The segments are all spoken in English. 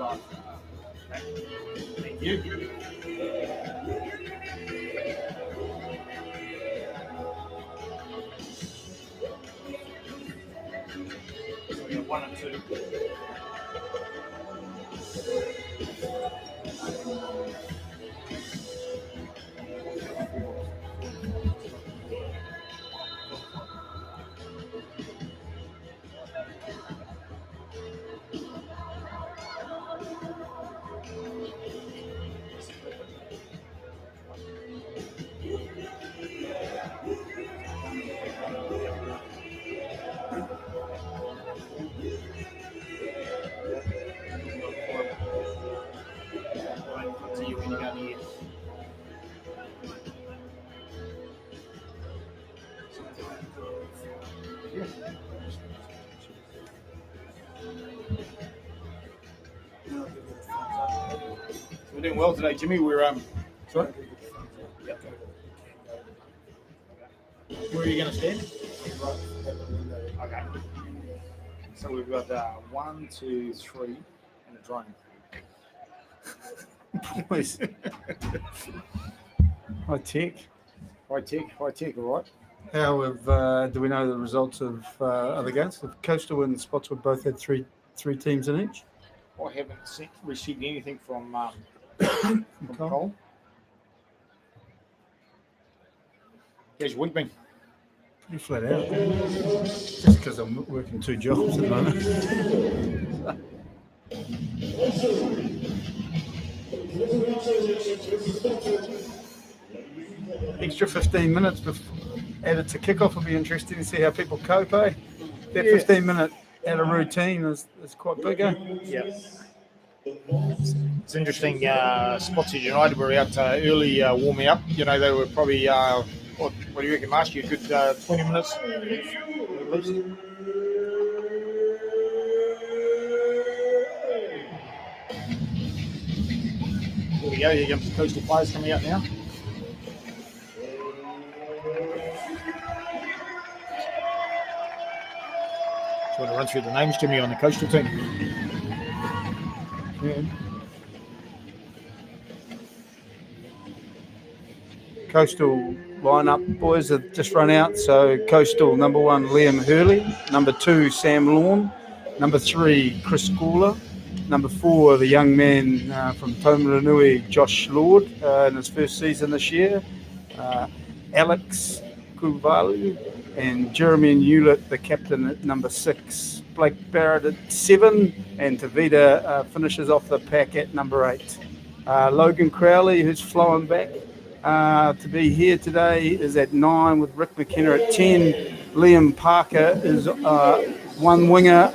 live. Okay. Thank you. So we have 1 and 2. See you when you got here. We're doing well today, Jimmy. We're sorry. Yep. Where are you going to stand? Okay. So we've got 1, 2, 3, and a drone. Boys. High tech, all right. How have do we know the results of other games? Have Coastal and Spotswood both had three teams in each? I haven't received anything from Cole. How's your week been? Pretty flat out. Just because I'm working 2 jobs at the moment. Extra 15 minutes added to kickoff will be interesting to see how people cope, eh? That 15-minute out of routine is quite big, eh? Yeah. It's interesting. Spotswood United were out early warming up. You know, they were probably, what do you reckon, last year? A good 20 minutes at least. There we go. Here comes the Coastal players coming out now. Just want to run through the names, Jimmy, on the Coastal team. Yeah. Coastal lineup, boys, have just run out. So Coastal, number 1, Liam Hurley. Number 2, Sam Lawn. Number 3, Chris Gawler. Number 4, the young man from Taumaranui, Josh Lord, in his first season this year. Alex Kuvalu and Jeremy Hewlett, the captain at number 6. Blake Barrett at 7, and Tavita finishes off the pack at number 8. Logan Crowley, who's flowing back to be here today, is at 9, with Rick McKenna at 10. Liam Parker is 1 winger,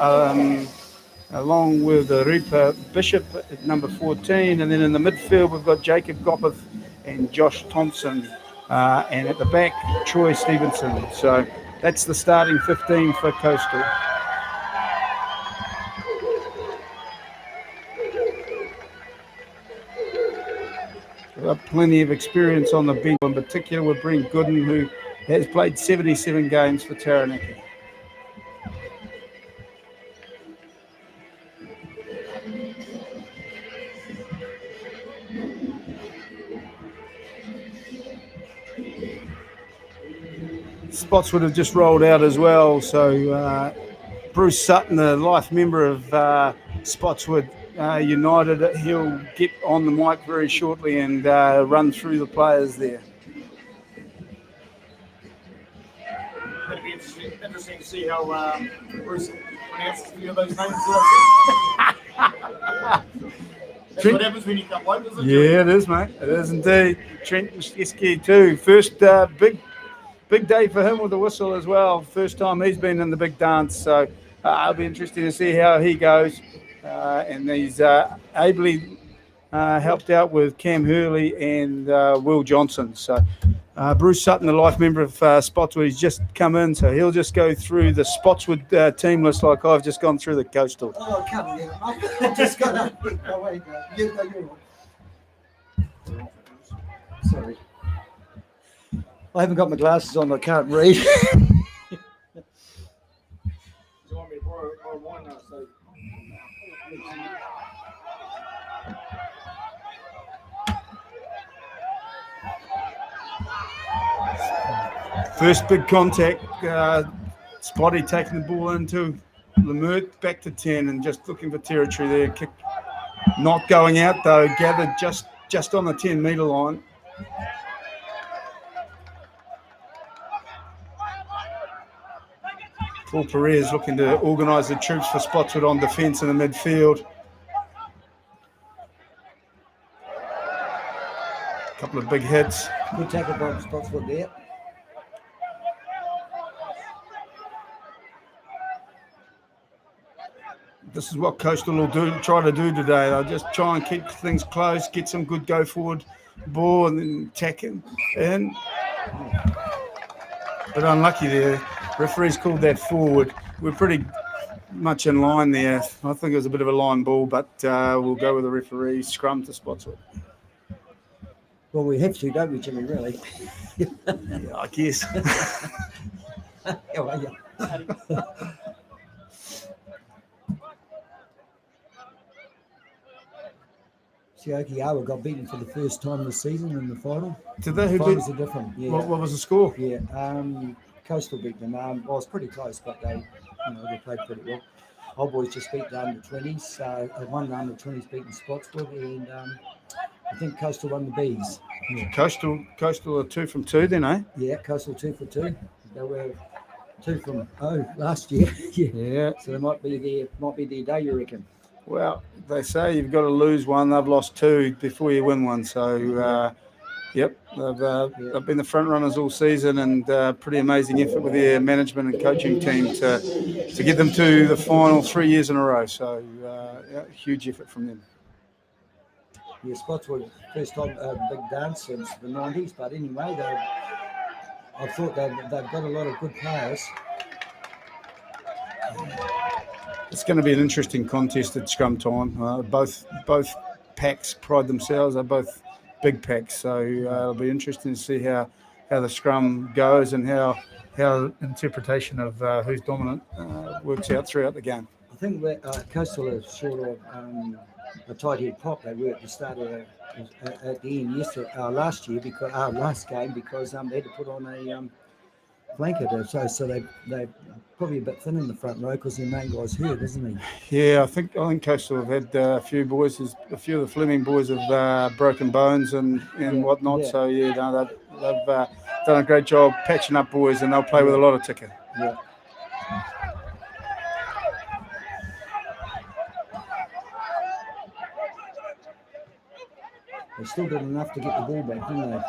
along with Ripa Bishop at number 14. And then in the midfield, we've got Jacob Goppeth and Josh Thompson. And at the back, Troy Stevenson. So that's the starting 15 for Coastal. We've got plenty of experience on the bench, in particular with Brent Gooden, who has played 77 games for Taranaki. Spotswood have just rolled out as well, so Bruce Sutton, a life member of Spotswood United, he'll get on the mic very shortly and run through the players there. It'll be interesting to see how Bruce pronounces a few of those names. That's what happens when you come home, isn't it? Yeah, it is, mate. It is indeed. Trent Mishkeski too. First big day for him with the whistle as well. First time he's been in the big dance, so it'll be interesting to see how he goes. And he's ably helped out with Cam Hurley and Will Johnson. So Bruce Sutton, the life member of Spotswood, he's just come in, so he'll just go through the Spotswood team list like I've just gone through the Coastal. Oh, I can't get it, mate. I just got up. Oh, wait, you're right. Sorry. I haven't got my glasses on, I can't read. Do you want me to borrow one now? So First big contact. Spotty taking the ball into Lemert, back to 10 and just looking for territory there. Kick not going out though, gathered just on the 10-metre line. Paul Perez looking to organise the troops for Spotswood on defence in the midfield. A couple of big hits. Good tackle by Spotswood there. This is what Coastal will try to do today. They'll just try and keep things close, get some good go forward ball and then attack him in. But unlucky there. Referees called that forward. We're pretty much in line there. I think it was a bit of a line ball, but we'll go with the referee. Scrum to Spotswood. Well, we have to, don't we, Jimmy, really? Yeah, I guess. How are you? CMK got beaten for the first time this season in the final. Did they? The finals are different. Yeah. What was the score? Yeah, Coastal beat them. Well, it was pretty close, but they played pretty well. Old boys just beat the under-20s. They won the under-20s beating Spotswood, and I think Coastal won the Bees. Yeah. Coastal are 2 from 2 then, eh? Yeah, Coastal 2 for 2. They were 2 from last year. Yeah. So they might be their day, you reckon? Well, they say you've got to lose one. They've lost 2 before you win one. So, yep, they've been the front runners all season, and pretty amazing effort with their management and coaching team to get them to the final 3 years in a row. So, huge effort from them. Yeah, Spotswood first time big dance since the 90s. But anyway, I thought they've got a lot of good players. It's going to be an interesting contest at scrum time. Both packs pride themselves. They're both big packs, so it'll be interesting to see how the scrum goes and how interpretation of who's dominant works out throughout the game. I think Coastal are sort of a tight head prop. They were at the start of at the end last game because they had to put on a flanker. So they probably a bit thin in the front row because their main guy's hurt, isn't he? Yeah, I think Coastal have had a few of the Fleming boys have broken bones and whatnot. Yeah. So they've done a great job patching up boys, and they'll play with a lot of ticker. Yeah. They still did enough to get the ball back, didn't they?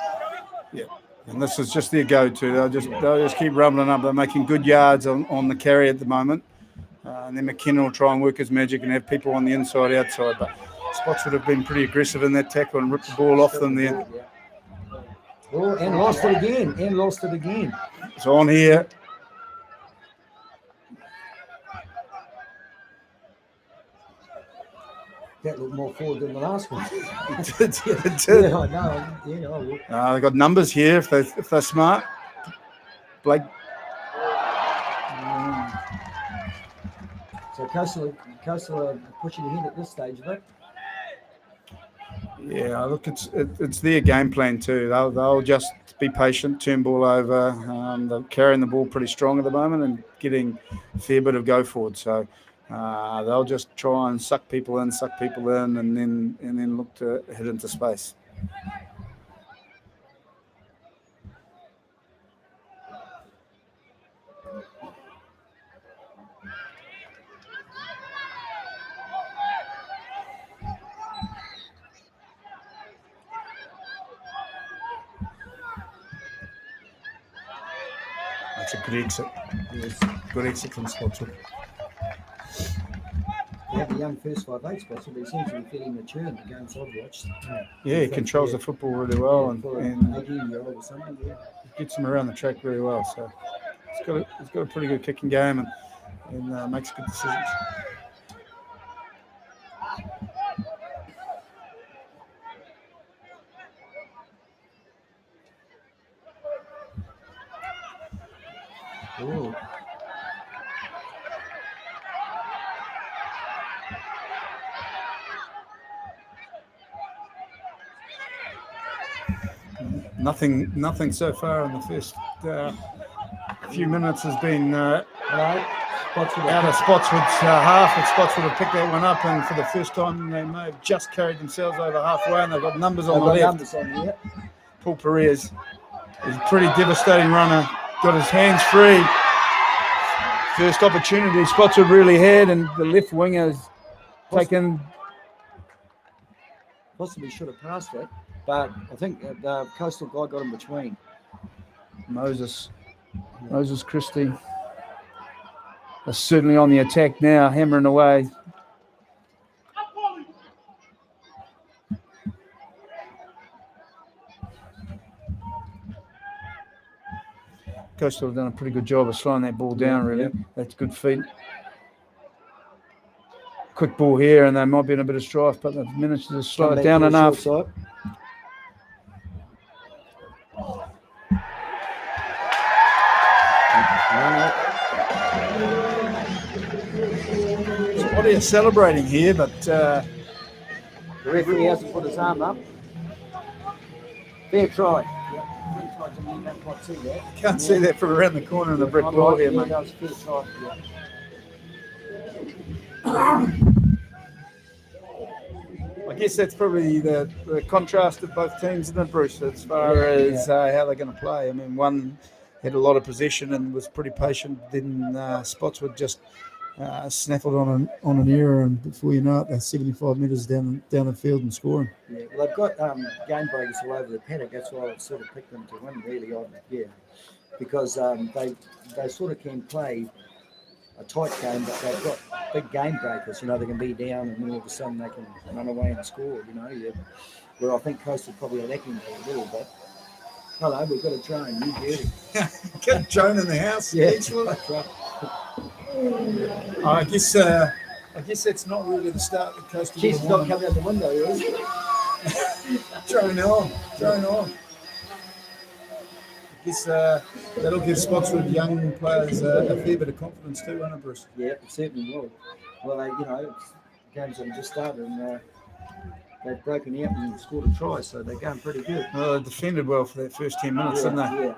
Yeah. And this is just their go-to. They'll just keep rumbling up. They're making good yards on the carry at the moment. And then McKenna will try and work his magic and have people on the inside, outside. But Spotswood have been pretty aggressive in that tackle and ripped the ball off them there. Oh, and lost it again. It's on here. That looked more forward than the last one. It did. Yeah, I know. Yeah, I will. They've got numbers here if they're smart. Blake. So Coastal are pushing ahead at this stage, right? Yeah, look, it's their game plan too. They'll just be patient, turn ball over. They're carrying the ball pretty strong at the moment and getting a fair bit of go forward. So they'll just try and suck people in, and then look to hit into space. That's a good exit. Yes. Good exit from Spotswood. They have a young first 5'8" Spotswood, but he seems to be fairly mature in the games I've watched. Yeah, he controls the football really well, and 18-year-old or something. Yeah. Gets him around the track really well. So he's got a pretty good kicking game and makes good decisions. Ooh. Nothing so far in the first few minutes has been Hello. Spotswood. out of Spotswood's half, but Spotswood have picked that one up, and for the first time they may have just carried themselves over halfway, and they've got numbers on the left. Numbers on here. Paul Perez is a pretty devastating runner, got his hands free. First opportunity Spotswood really had, and the left winger's taken. Possibly should have passed it, but I think the Coastal guy got in between. Moses Christie are certainly on the attack now, hammering away. Coastal have done a pretty good job of slowing that ball down, really. Yep. That's good feet. Quick ball here, and they might be in a bit of strife, but they've managed to slow it down enough. What are you celebrating here? But the referee hasn't put his arm up. Fair try. Can't see that from around the corner of the brick wall here, mate. That was fair try. I guess that's probably the contrast of both teams, isn't it, Bruce, as far as how they're going to play. I mean, one had a lot of possession and was pretty patient. Then Spotswood just snaffled on an error, and before you know it, they're 75 metres down the field and scoring. Yeah, well, they've got game breakers all over the paddock. That's why I sort of picked them to win, really. Because they sort of can play a tight game, but they've got big game breakers. You know, they can be down, and then all of a sudden they can run away and score. You know, where I think Coastal probably lacking a little bit. Hello, we've got a drone. You beauty. Got a drone in the house. Yeah. Excellent. I guess that's not really the start that Coastal. She's not coming out the window, is it? Drone on. I guess that'll give Spotswood young players a fair bit of confidence too, won't it, Bruce? Yeah, it certainly will. Well, games have just started, and they've broken out and scored a try, so they're going pretty good. Well, they defended well for that first 10 minutes, didn't they? Yeah.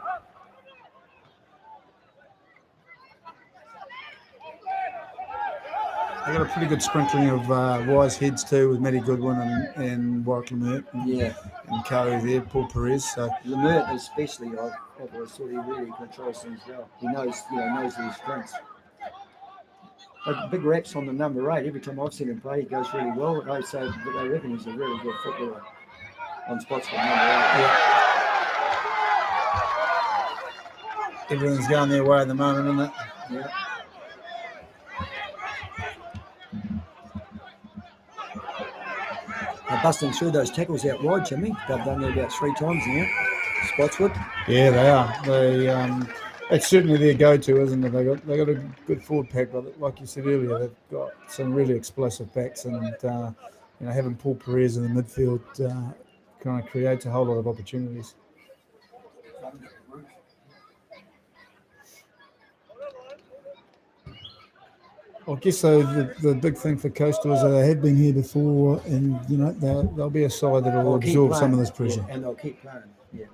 They got a pretty good sprinkling of wise heads too, with Matty Goodwin and Warwick Lemert and Kari there, Paul Perez. So Lemert especially, I thought he really controls things well. He knows his strengths. But big raps on the number 8. Every time I've seen him play, he goes really well. They reckon he's a really good footballer on spots for number 8. Yeah. Everything's going their way at the moment, isn't it? Yeah. They're busting through those tackles out wide, Jimmy. They've done it about 3 times now. Spotswood. Yeah, they are. It's certainly their go-to, isn't it? They got a good forward pack, but like you said earlier, they've got some really explosive backs, and having Paul Perez in the midfield kind of creates a whole lot of opportunities. I guess the big thing for Coastal is that they had been here before, and they'll be a side that will absorb some of this pressure. Yeah, and they'll keep playing. Yeah.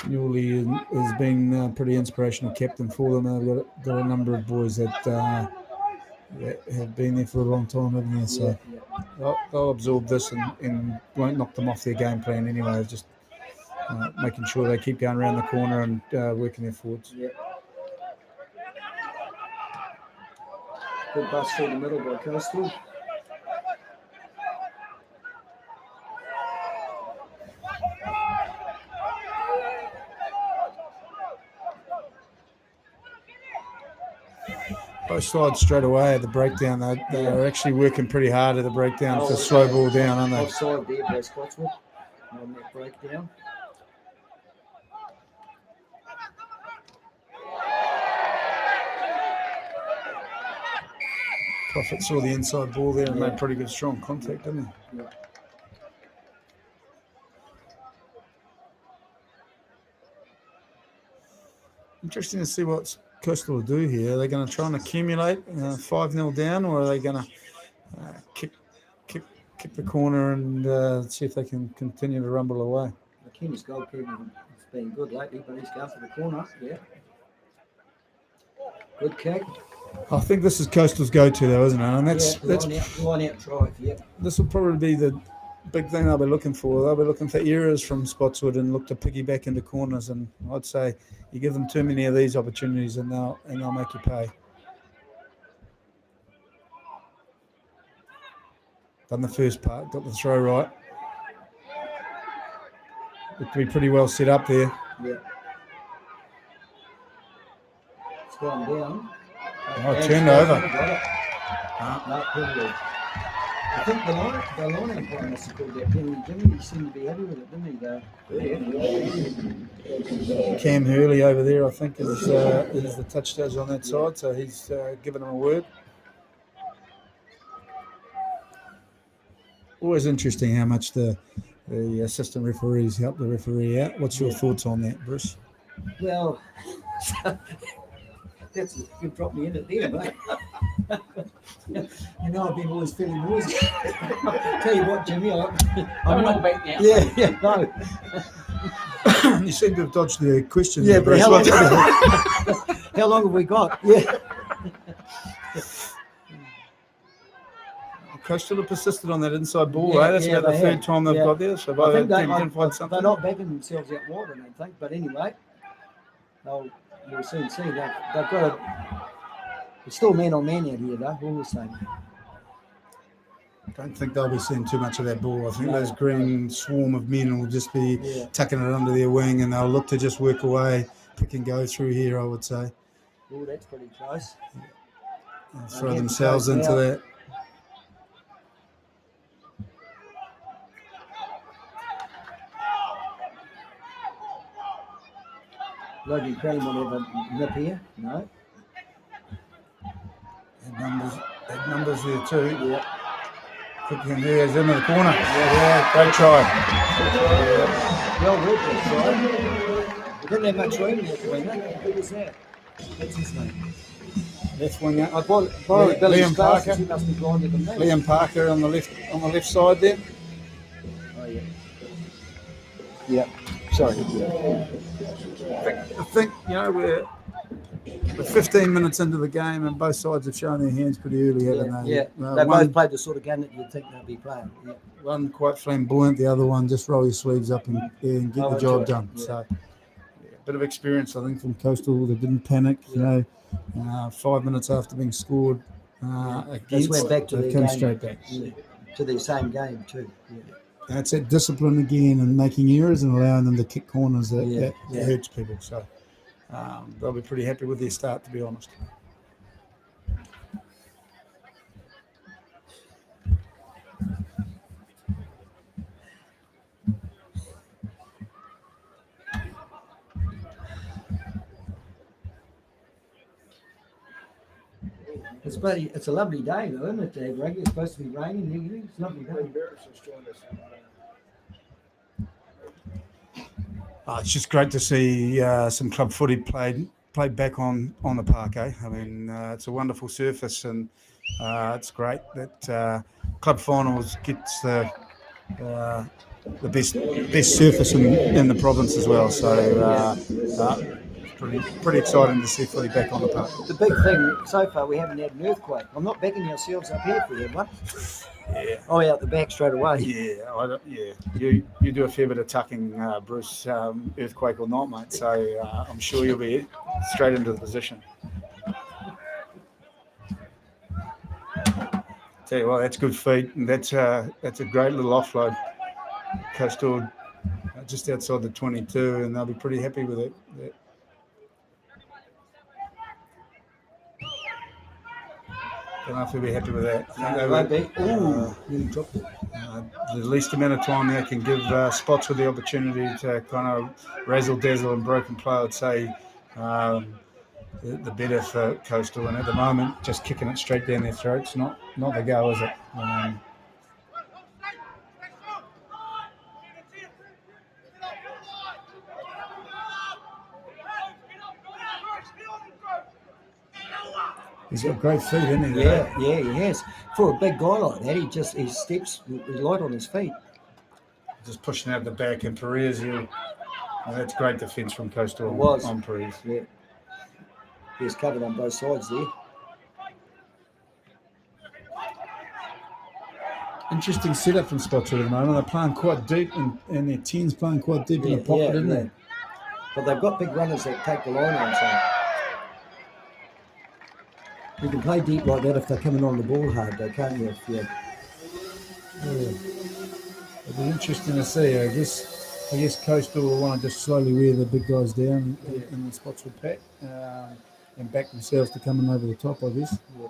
Yuli has been a pretty inspirational captain for them. They've got a number of boys that have been there for a long time, haven't they? So they'll absorb this and won't knock them off their game plan anyway. Just making sure they keep going around the corner and working their forwards. Yeah. Good bust through the middle by Coastal. Both sides straight away at the breakdown. They are actually working pretty hard at the breakdown to slow ball down, aren't they? Offside there by Spotswood on that breakdown. Prophet saw the inside ball there and made pretty good strong contact, didn't he? Yeah. Interesting to see what Coastal will do here. Are they going to try and accumulate 5-0 down, or are they going to kick the corner and see if they can continue to rumble away? They Kenny's goalkeeping has been good lately, but he's going for the corner. Yeah. Good kick. I think this is Coastal's go-to, though, isn't it? And that's line out drive. Yeah. this will probably be the big thing they'll be looking for. They'll be looking for errors from Spotswood and look to piggyback into corners. And I'd say you give them too many of these opportunities, and they'll make you pay. Done the first part, got the throw right. Looked to be pretty well set up there. Yeah. It's gone down. Turned over. No penalty. I think the line umpire must have called that penalty. Jimmy, he seemed to be happy with it, didn't he? Cam Hurley over there, I think, is the touch judge on that side, so he's given him a word. Always interesting how much the assistant referees help the referee out. What's your thoughts on that, Bruce? Well, you dropped me in it there, mate. I've been always feeling noisy. Tell you what, Jimmy, I'm not back now. Yeah, no. You seem to have dodged the question. Yeah, there, but Bruce. how long have we got? Yeah. Coastal have persisted on that inside ball, Yeah, eh? That's about the third time they've got there. So I think didn't find something. they're not backing themselves out wide, I don't think. But anyway, we'll soon see. They've got it's still man on man out here, though. All the same. I don't think they'll be seeing too much of that ball. I think those green swarm of men will just be tucking it under their wing, and they'll look to just work away, pick and go through here, I would say. Oh, that's pretty close. And throw themselves into that. Logan Crane will have a nip here. No. That numbers there too. Yeah. Quickly there, he's into the corner. Yeah. Great try. Well worked, that try. We didn't have much room there to win that. Who was that? What's his name? Left winger. I borrowed Billy's Liam glasses. Parker. He must be blinder than me. Liam Parker on the left side there. Oh, yeah. Yeah. Sorry. I think we're 15 minutes into the game, and both sides have shown their hands pretty early, haven't they? Yeah. They both played the sort of game that you'd think they'd be playing. Yeah. One quite flamboyant, the other one just roll your sleeves up and get the job done. Yeah. So, a bit of experience, I think, from Coastal. They didn't panic. 5 minutes after being scored against, went back to they their come game. straight back. Yeah. To their same game too. Yeah. That's that discipline again, and making errors and allowing them to kick corners that hurts people. So they'll be pretty happy with their start, to be honest. It's a lovely day, though, isn't it, Dave? Rugby? It's supposed to be raining and everything. It's a lovely day. It's just great to see some club footy played back on the park, eh? I mean, it's a wonderful surface, and it's great that club finals gets the best surface in the province as well. So pretty exciting to see footy back on the park. The big thing so far, we haven't had an earthquake. I'm not backing ourselves up here if we have one. Yeah. Oh, out the back straight away. Yeah, You do a fair bit of tucking, Bruce, earthquake or not, mate. So I'm sure you'll be straight into the position. Tell you what, that's good feet, and that's a great little offload. Coastal just outside the 22, and they'll be pretty happy with it. I don't know if they'll be happy with that. They won't be. Nearly dropped it. The least amount of time they can give Spots with the opportunity to kind of razzle dazzle and broken play, I'd say the better for Coastal. And at the moment, just kicking it straight down their throats, not the go, is it? He's got great feet, hasn't he? Yeah, he has. For a big guy like that, he steps light on his feet. just pushing out the back, and Perez, that's great defence from Coastal It was. on Perez. Yeah. He was covered on both sides there. Interesting setup from Spotswood at the moment. They're playing quite deep, and their 10's playing quite deep in the pocket, isn't it? But they've got big runners that take the line on, so you can play deep like that if they're coming on the ball hard, though, can't you? Yeah. It'll be interesting to see. I guess Coastal will want to just slowly wear the big guys down in the Spotswood pack and back themselves to coming over the top, I guess. Yeah.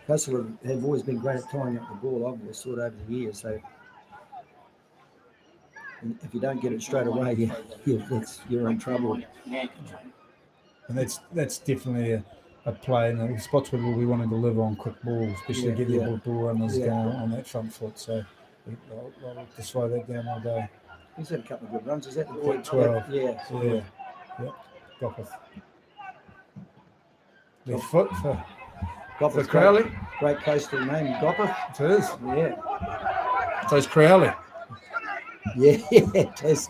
Coastal have always been great at tying up the ball, I've always thought over the years. So if you don't get it straight away, you're in trouble. And that's definitely a play. And Spotswood will be wanting to live on quick balls, especially get their ball runners going on that front foot. So I'll look to slow that down all day. He's had a couple of good runs. Is that the boy? 12. Yeah. Yep. Gopeth. Left foot for Crowley. Great Coastal name, Gopeth. It is. Yeah. So it's Crowley. Yeah, it is.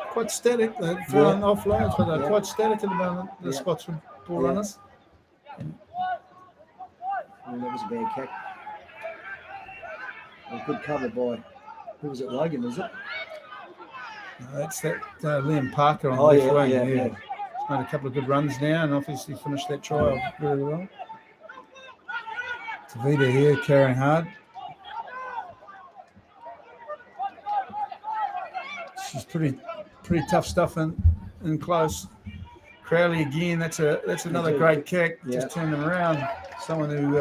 Quite static. They're throwing offloads, but they're quite static at the moment, the Spotswood ball runners. That was a bad kick. A good cover by, who was it, Logan, is it? That's that Liam Parker on the left wing. Yeah. He's made a couple of good runs now and obviously finished that trial really well. Tavita here carrying hard. She's pretty tough stuff in close. Crowley again. That's another great kick. Just turn them around. Someone who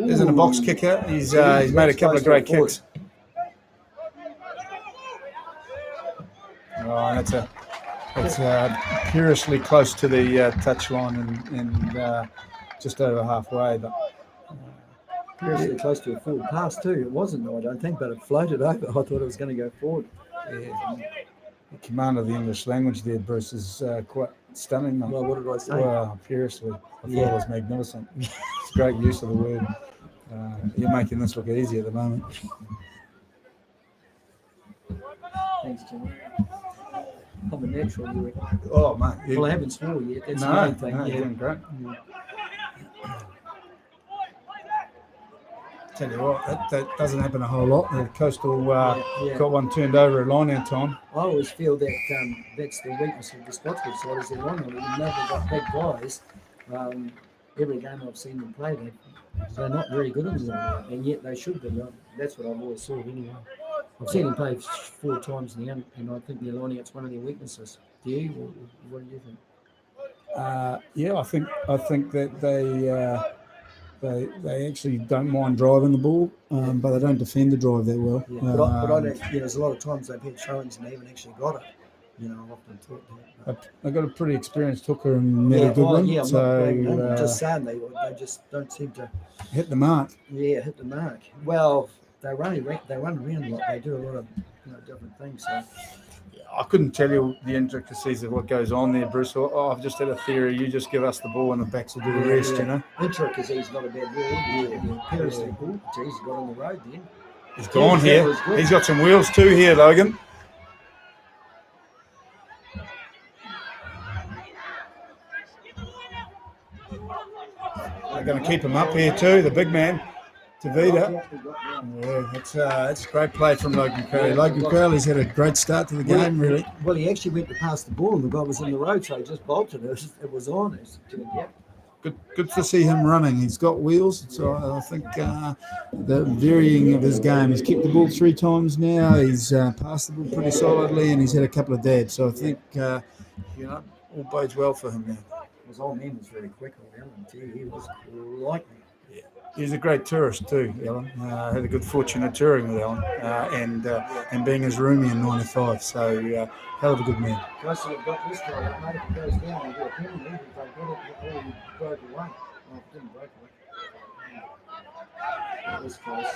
isn't a box kicker. He's made a couple of great kicks. Oh, that's curiously close to the touch line and just over halfway, but curiously close to a forward pass too. It wasn't, I don't think, but it floated over. I thought it was going to go forward. Yeah. The command of the English language there, Bruce, is quite stunning. Well, what did I say? Well, curiously, I thought it was magnificent. It's great use of the word. You're making this look easy at the moment. Thanks, Jim. I'm a natural, you reckon? Oh, mate. Well, I haven't sworn yet. That's the No, main thing. you're doing great. Tell you what, that doesn't happen a whole lot. The Coastal got one turned over at line-out time. I always feel that that's the weakness of the Spotswood side is their line. Even though they've got big guys, every game I've seen them play, they're not very good at them, and yet they should be. That's what I've always thought anyway. I've seen them play 4 times now, and I think their line-out's one of their weaknesses. Do you? Or what do you think? I think that they actually don't mind driving the ball, but they don't defend the drive that well. Yeah, but I don't. There's a lot of times they've had showings and they haven't actually got it. I've often thought that. They've got a pretty experienced hooker and made a good one. Yeah, I'm just saying they just don't seem to hit the mark. Yeah, hit the mark. Well, they run around a lot. They do a lot of different things. So. I couldn't tell you the intricacies of what goes on there, Bruce. I've just had a theory. You just give us the ball and the backs will do the rest, you know. Intricacies not a bad word. Seriously, he's got on the road then. He's gone here. He's got some wheels too here, Logan. They're going to keep him up here too, the big man. Tavita. Yeah, that's a great play from Logan Crowley. Logan Crowley's had a great start to the game, really. Well, he actually went to pass the ball and the guy was in the road, so he just bolted it. It was on. Good to see him running. He's got wheels, so I think the varying of his game. He's kicked the ball 3 times now. He's passed the ball pretty solidly, and he's had a couple of dabs. So I think all bodes well for him now. His old man was very quick on Ellen too. He was lightning. Yeah. He's a great tourist too, Ellen. Had a good fortune of touring with Ellen and being his roomie in '95. So hell of a good man. Plus, you've got this guy. Mate, if it goes down, you've got a penalty. If they got it, it broke away. Well, it didn't break away. That was close.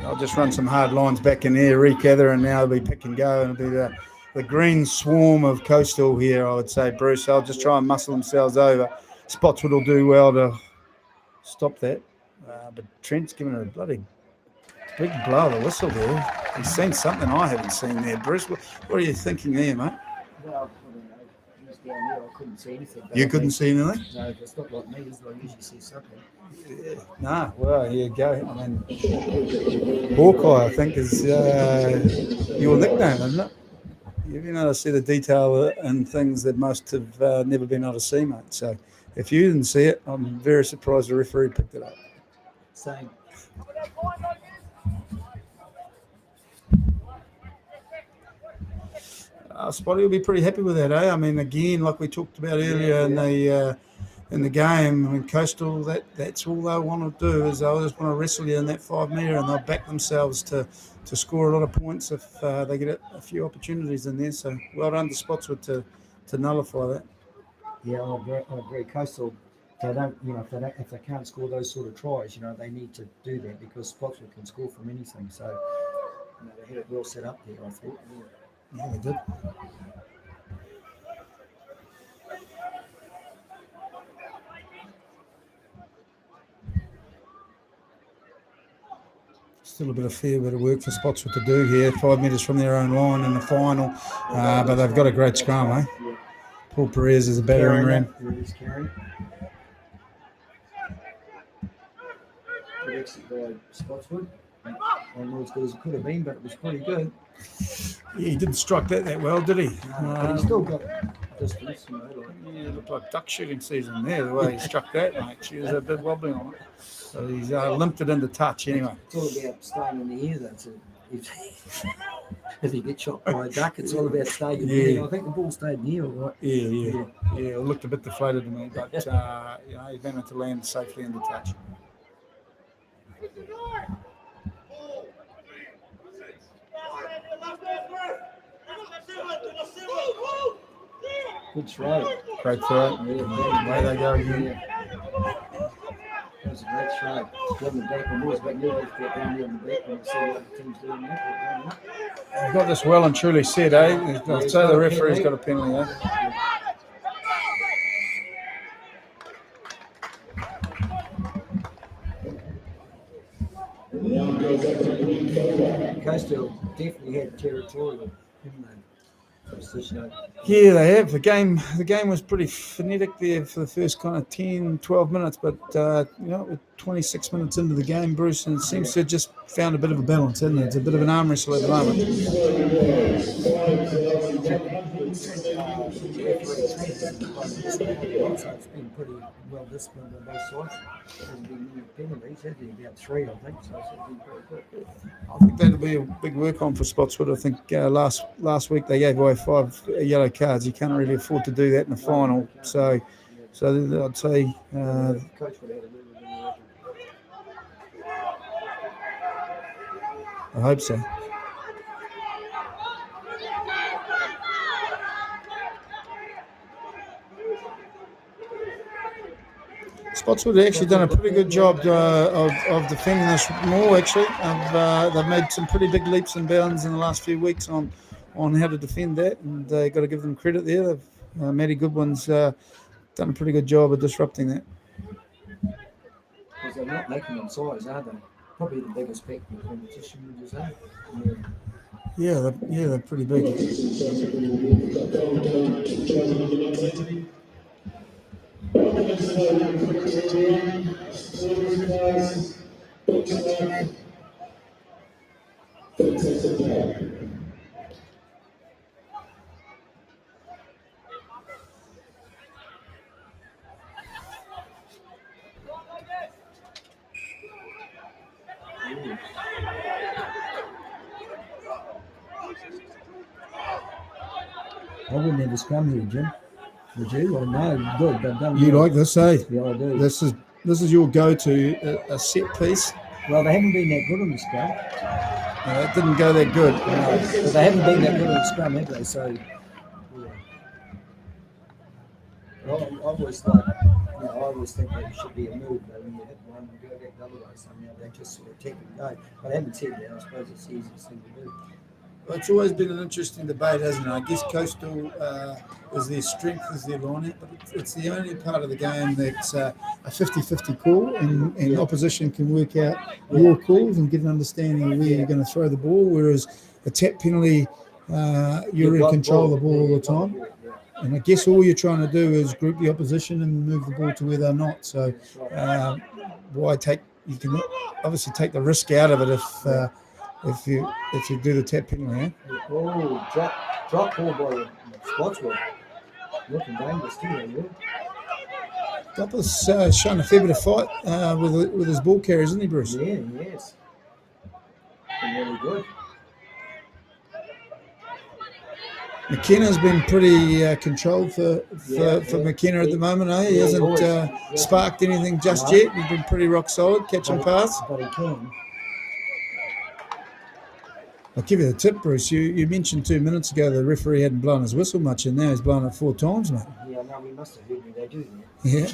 I'll just run some hard lines back in there, regather, and now it'll be pick and go, and it'll be the green swarm of Coastal here, I would say, Bruce. They'll just try and muscle themselves over. Spotswood will do well to stop that. But Trent's given a bloody big blow of the whistle there. He's seen something I haven't seen there, Bruce. What are you thinking there, mate? Well, I don't know. He was down there. I couldn't see anything. You couldn't see anything? No, it's not like me. I usually see something. Yeah. Nah, well, here you go. I mean, Hawkeye, I think, is your nickname, isn't it? You've been able to see the detail and things that most have never been able to see, mate. So if you didn't see it, I'm very surprised the referee picked it up. Same. Spotty will be pretty happy with that, eh? I mean, again, like we talked about earlier in the game, I mean, Coastal, that's all they want to do is they just want to wrestle you in that 5 metre, and they'll back themselves to score a lot of points if they get a few opportunities in there. So well done to Spotswood to nullify that. Yeah, I agree. Coastal, they don't, if they can't score those sort of tries, they need to do that because Spotswood can score from anything. So they had it well set up there, I thought. Yeah, they did. Still a fair bit of work for Spotswood to do here. 5 metres from their own line in the final, but they've got a great scrum, eh? Yeah. Paul Perez is a battering ram. Perez carrying. Good exit by Spotswood. Not as good as it could have been, but it was pretty good. Yeah, he didn't strike that well, did he? But he still got distance. Yeah, it looked like duck shooting season there, the way he struck that, mate. She was a bit wobbly on it. So he's limped it into touch anyway. It's all about staying in the air, though. If you get shot by a duck, it's all about staying in the air. I think the ball stayed in the air, right? Yeah, it looked a bit deflated to me, but he's managed to land safely into touch. Good throw. Great throw. Away they go again. That was a great throw. Got in the back and was back there. Let's get down there in the back and see what the team's doing there. They've got this well and truly said, eh? I'd say the referee's got a penalty, eh? Coastal definitely had territorial, didn't they? Yeah, they have. The game was pretty frenetic there for the first kind of 10, 12 minutes, but we're 26 minutes into the game, Bruce, and it seems to have just found a bit of a balance, isn't it? It's a bit of an arm wrestle at the moment. It's been pretty well disciplined on both sides. There hasn't been many penalties, has there? About 3, I think. So it's been pretty good. I think that'll be a big work on for Spotswood. I think last week they gave away 5 yellow cards. You can't really afford to do that in the final. So I'd say. I hope so. Spotswood have actually done a pretty good job of defending this more, actually. They've made some pretty big leaps and bounds in the last few weeks on how to defend that, and they've got to give them credit there. Matty Goodwin's done a pretty good job of disrupting that. Because they're not lacking in size, are they? Probably the biggest pack in the competition, would you say? Yeah, they're pretty big. I wouldn't have a scrum here, Jim. Would you? Well, no, good. They've done You well. like this, eh? Yeah, I do. This is your go-to, a set piece. Well, they haven't been that good on the scrum. It didn't go that good. No, but they haven't been that good on the scrum, have they? So, yeah. Well, I always think that it should be a move, though, when you hit one and go back the other way. Somehow they just sort of take and go. But I haven't said that. I suppose it's the easiest thing to do. Well, it's always been an interesting debate, hasn't it? I guess Coastal is their strength, is their line-out, but it's the only part of the game that's a 50-50 call, and opposition can work out your calls and get an understanding of where you're going to throw the ball, whereas a tap penalty, you're in control of the ball all the time. And I guess all you're trying to do is group the opposition and move the ball to where they're not. So why take? You can obviously take the risk out of it if you do the tap penalty. Eh? Oh, drop ball by Spotswood. Looking dangerous too, yeah. Doppler's shown a fair bit of fight with his ball carriers, isn't he, Bruce? Yeah, yes. Been really good. McKenna's been pretty controlled for McKenna at the moment. Eh? He hasn't sparked anything just yet. He's been pretty rock solid, catching pass. But he can. I'll give you the tip, Bruce. You mentioned 2 minutes ago the referee hadn't blown his whistle much, and now he's blown it 4 times, mate. Yeah, no, we must have heard me. They do that. Yeah.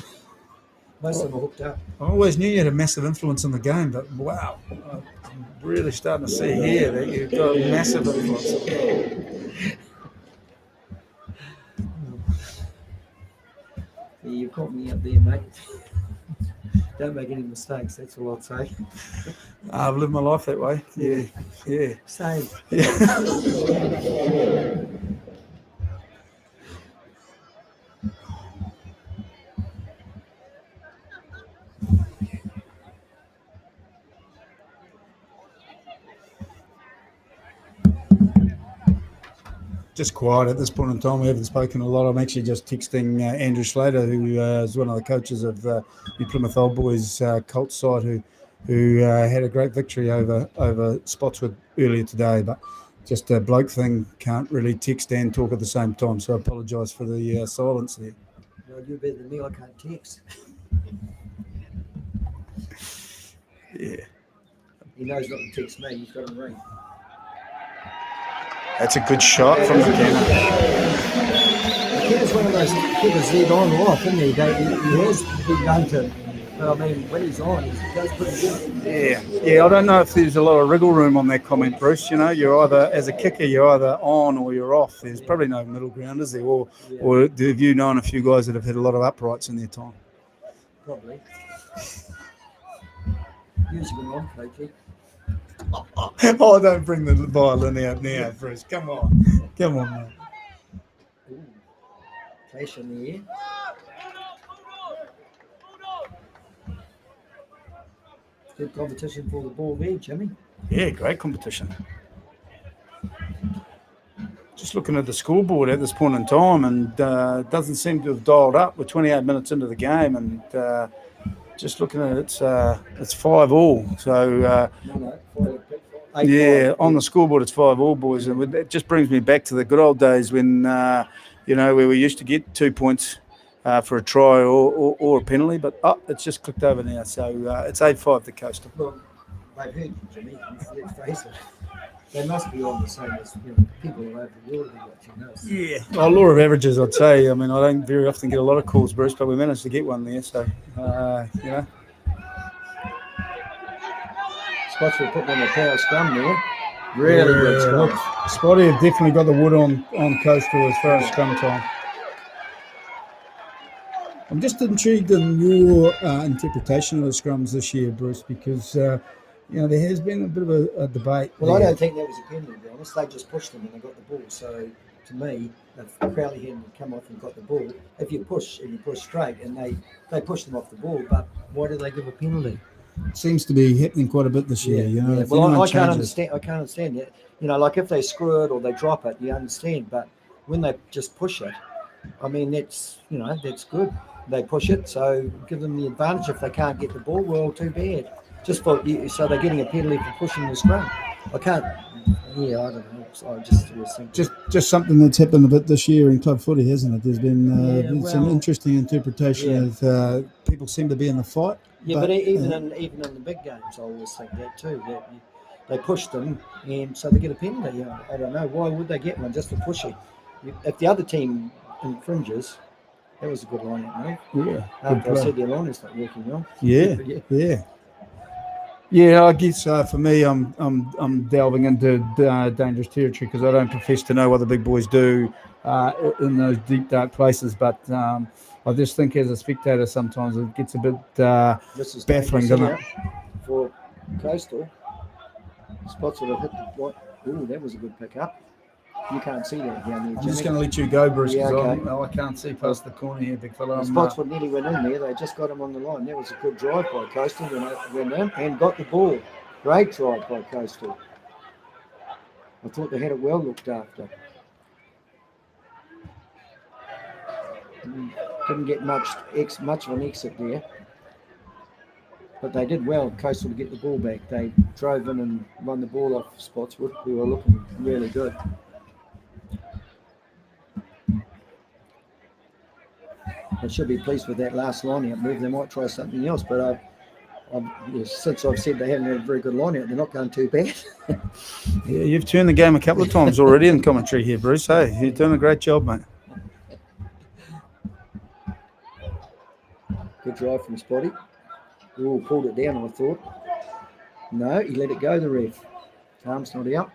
Most of them are hooked up. I always knew you had a massive influence on the game, but wow, I'm really starting to see here that you've got a massive influence. Yeah, you caught me up there, mate. Don't make any mistakes, that's all I'd say. I've lived my life that way. Yeah. Same. Yeah. Just quiet at this point in time. We haven't spoken a lot. I'm actually just texting Andrew Slater, who is one of the coaches of the Plymouth Old Boys Colts side, who had a great victory over Spotswood earlier today. But just a bloke thing, can't really text and talk at the same time. So I apologise for the silence there. Well, you're better than me. I can't text. Yeah. He knows not to text me. He's got to ring. That's a good shot from McKenna. McKenna's one of those kickers that on or off, isn't he? He has been known to. But I mean, when he's on, he does pretty good. Yeah. I don't know if there's a lot of wriggle room on that comment, Bruce. You know, you're either, as a kicker, you're either on or you're off. There's probably no middle ground, is there? Or have you known a few guys that have had a lot of uprights in their time? Probably. Usually been on, lately. Oh, don't bring the violin out now, Bruce. Come on, man. Ooh. Clash in the air. Good competition for the ball there, Jimmy. Yeah, great competition. Just looking at the scoreboard at this point in time, and doesn't seem to have dialed up. We're 28 minutes into the game, and just looking at it, it's 5-5. So on the scoreboard it's 5-5, boys, and it just brings me back to the good old days when where we used to get 2 points for a try or a penalty, but it's just clicked over now. So it's 8-5 to Coastal. Well, they've heard you, Jimmy. Let's face it. They must be on the same as people all over the world watching us. Yeah. Well, law of averages, I'd say. I mean, I don't very often get a lot of calls, Bruce, but we managed to get one there. So, Spots were putting on a power scrum there. Really good scrum. Look, Spotty have definitely got the wood on Coastal as far as scrum time. I'm just intrigued in your interpretation of the scrums this year, Bruce, because there has been a bit of a debate. Well, I don't think that was a penalty, to be honest. They just pushed them and they got the ball. So, to me, if Crowley hadn't come off and got the ball, if you push and you push straight, and they pushed them off the ball, but why did they give a penalty? It seems to be happening quite a bit this year. Yeah. Well, I can't understand. That. Like if they screw it or they drop it, you understand. But when they just push it, I mean, that's good. They push it, so give them the advantage. If they can't get the ball, well, too bad. So they're getting a penalty for pushing the scrum. I don't know. So I just think just something that's happened a bit this year in club footy, hasn't it? There's been some interesting interpretation of people seem to be in the fight. Yeah, but even in the big games, I always think that too. That they push them, and so they get a penalty. I don't know why would they get one just for pushing. If the other team infringes. That was a good line, mate. Yeah. After I said their line is not working well. Yeah. Yeah, I guess for me, I'm delving into dangerous territory because I don't profess to know what the big boys do in those deep dark places. But I just think as a spectator, sometimes it gets a bit This is baffling, dangerous doesn't here it? for Coastal. Spots would have hit the what? Ooh, that was a good pickup. You can't see that down there, I'm just Jimmy. going to let you go, Bruce, Yeah, because okay. I can't see past the corner here, big fella. The Spots would nearly went in there. They just got him on the line. That was a good drive by Coastal. Went in and got the ball. Great drive by Coastal. I thought they had it well looked after. Didn't get much of an exit there. But they did well, Coastal, to get the ball back. They drove in and won the ball off Spotswood, who were looking really good. They should be pleased with that last line-out move. They might try something else, but since I've said they haven't had a very good line-out, they're not going too bad. Yeah, you've turned the game a couple of times already in commentary here, Bruce. Hey, you're doing a great job, mate. Good drive from Spotty. Ooh, pulled it down, I thought. No, he let it go, the ref. Arm's not out.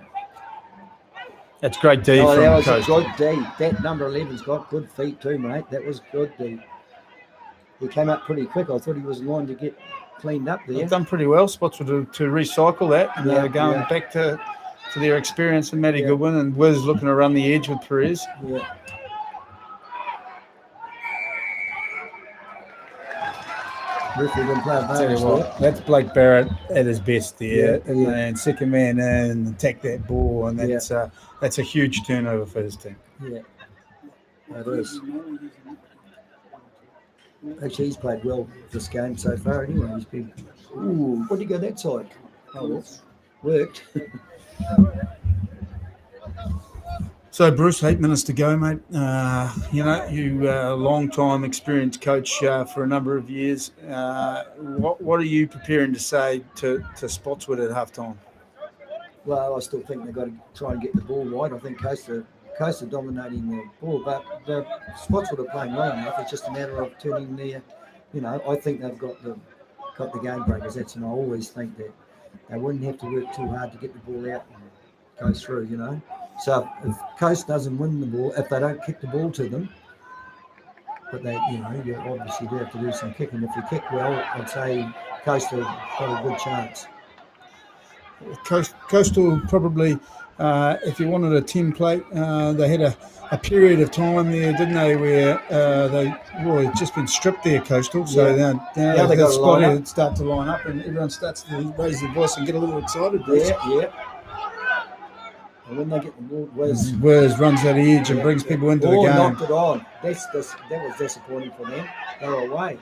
That's great D that from was Coastal. a good D. That number 11's got good feet too, mate. That was good D. He came up pretty quick. I thought he was in line to get cleaned up there. They've done pretty well, Spotswood, to recycle that. And they're going back to their experience and Matty Goodwin and Wiz looking to run the edge with Perez. Yeah. That's Blake Barrett at his best there, and second man and attack that ball, and that's a huge turnover for his team. Yeah, it is. Actually, he's played well this game so far. Anyway, he's been. Ooh, what did he go that side? Oh, that's worked. So, Bruce, 8 minutes to go, mate. You a long-time experienced coach for a number of years. What are you preparing to say to Spotswood at halftime? Well, I still think they've got to try and get the ball right. I think Coast are dominating the ball, but the Spotswood are playing well enough. It's just a matter of turning their, I think they've got the game breakers. And I always think that they wouldn't have to work too hard to get the ball out and go through, So if Coast doesn't win the ball, if they don't kick the ball to them, but they, you obviously do have to do some kicking. If you kick well, I'd say Coastal got a good chance. Coastal probably, if you wanted a template, they had a period of time there, didn't they, where they've just been stripped there, Coastal. So now they got Spotty to start to line up and everyone starts to raise their voice and get a little excited. Yeah. And when they get the ball, Wes runs that edge and brings people into the game. Knocked it on. That was disappointing for them. They were away.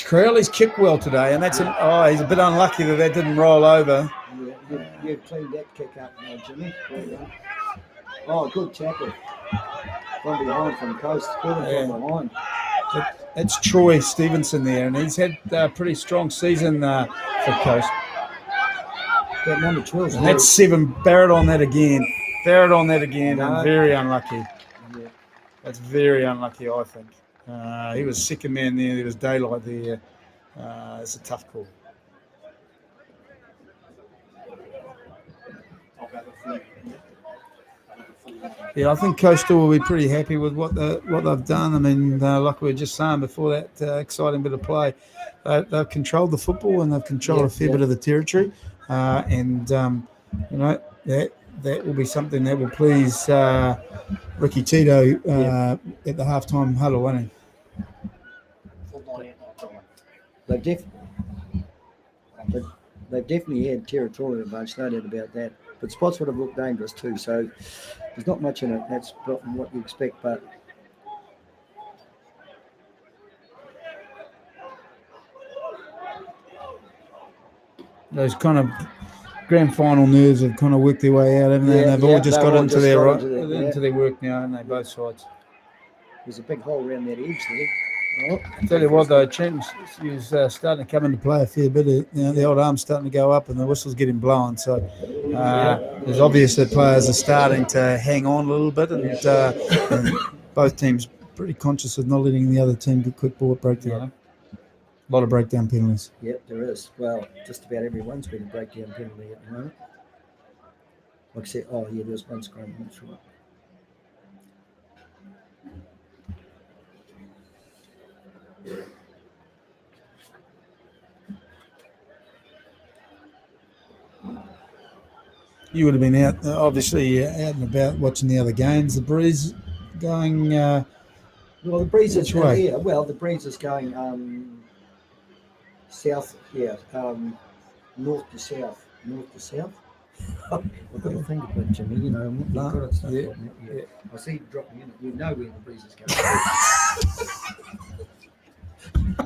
Crowley's kicked well today, and he's a bit unlucky that didn't roll over. Yeah, you cleaned that kick up now, Jimmy. Oh, good tackle. From behind from Coast. From behind. It's Troy Stevenson there, and he's had a pretty strong season for Coast. That number 12. And that's 7. Barrett on that again. And very unlucky. Yeah. That's very unlucky, I think. He was second man there. There was daylight there. It's a tough call. Yeah, I think Coastal will be pretty happy with what they've done. I mean, like we were just saying before, that exciting bit of play, they've controlled the football and they've controlled a fair bit of the territory, that will be something that will please Ricky Tito at the halftime huddle, won't he? They've definitely had territorial advantage, no doubt about that. But Spots would have looked dangerous too, so there's not much in it. That's what you expect, but those kind of grand final nerves have kind of worked their way out, haven't they? They've all just got into their work now, haven't they, both sides? There's a big hole around that edge there. Oh, I tell you what, though, Trent is starting to come into play a fair bit. The old arm's starting to go up and the whistle's getting blown. So it's obvious that players are starting to hang on a little bit, and both teams pretty conscious of not letting the other team get quick ball breakdown. A lot of breakdown penalties. Yep, there is. Well, just about everyone's been a breakdown penalty at the moment. Like I said, there's one scrum, that's right. You would have been out, obviously, out and about watching the other games. The breeze going. Well, the breeze is which way? Yeah, well, the breeze is going south. Yeah, north to south. North to south. I've got to think about it, Jimmy. You know, I'm not good at stuff like that. Yeah. I see you dropping in. You know where the breeze is going. I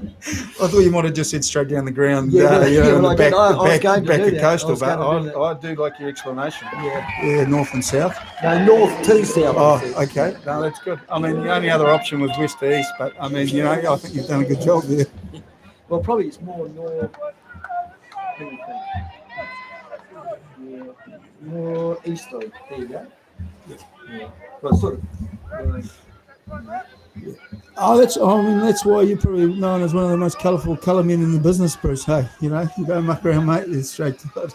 thought you might have just said straight down the ground. Yeah, on the back, I was going to back do of that. coastal. I was But going to do that. I do like your explanation. Yeah, North and south. no, north to south. Oh, okay. No, that's good. I mean, the only other option was west to east, but I mean, I think you've done a good job there. Well, probably it's more north. What do you think? Yeah, more easterly. There you go. Yeah. Well, sort of. Oh, that's why you're probably known as one of the most colourful colour men in the business, Bruce. Hey, you don't muck around, mate. You're straight to it.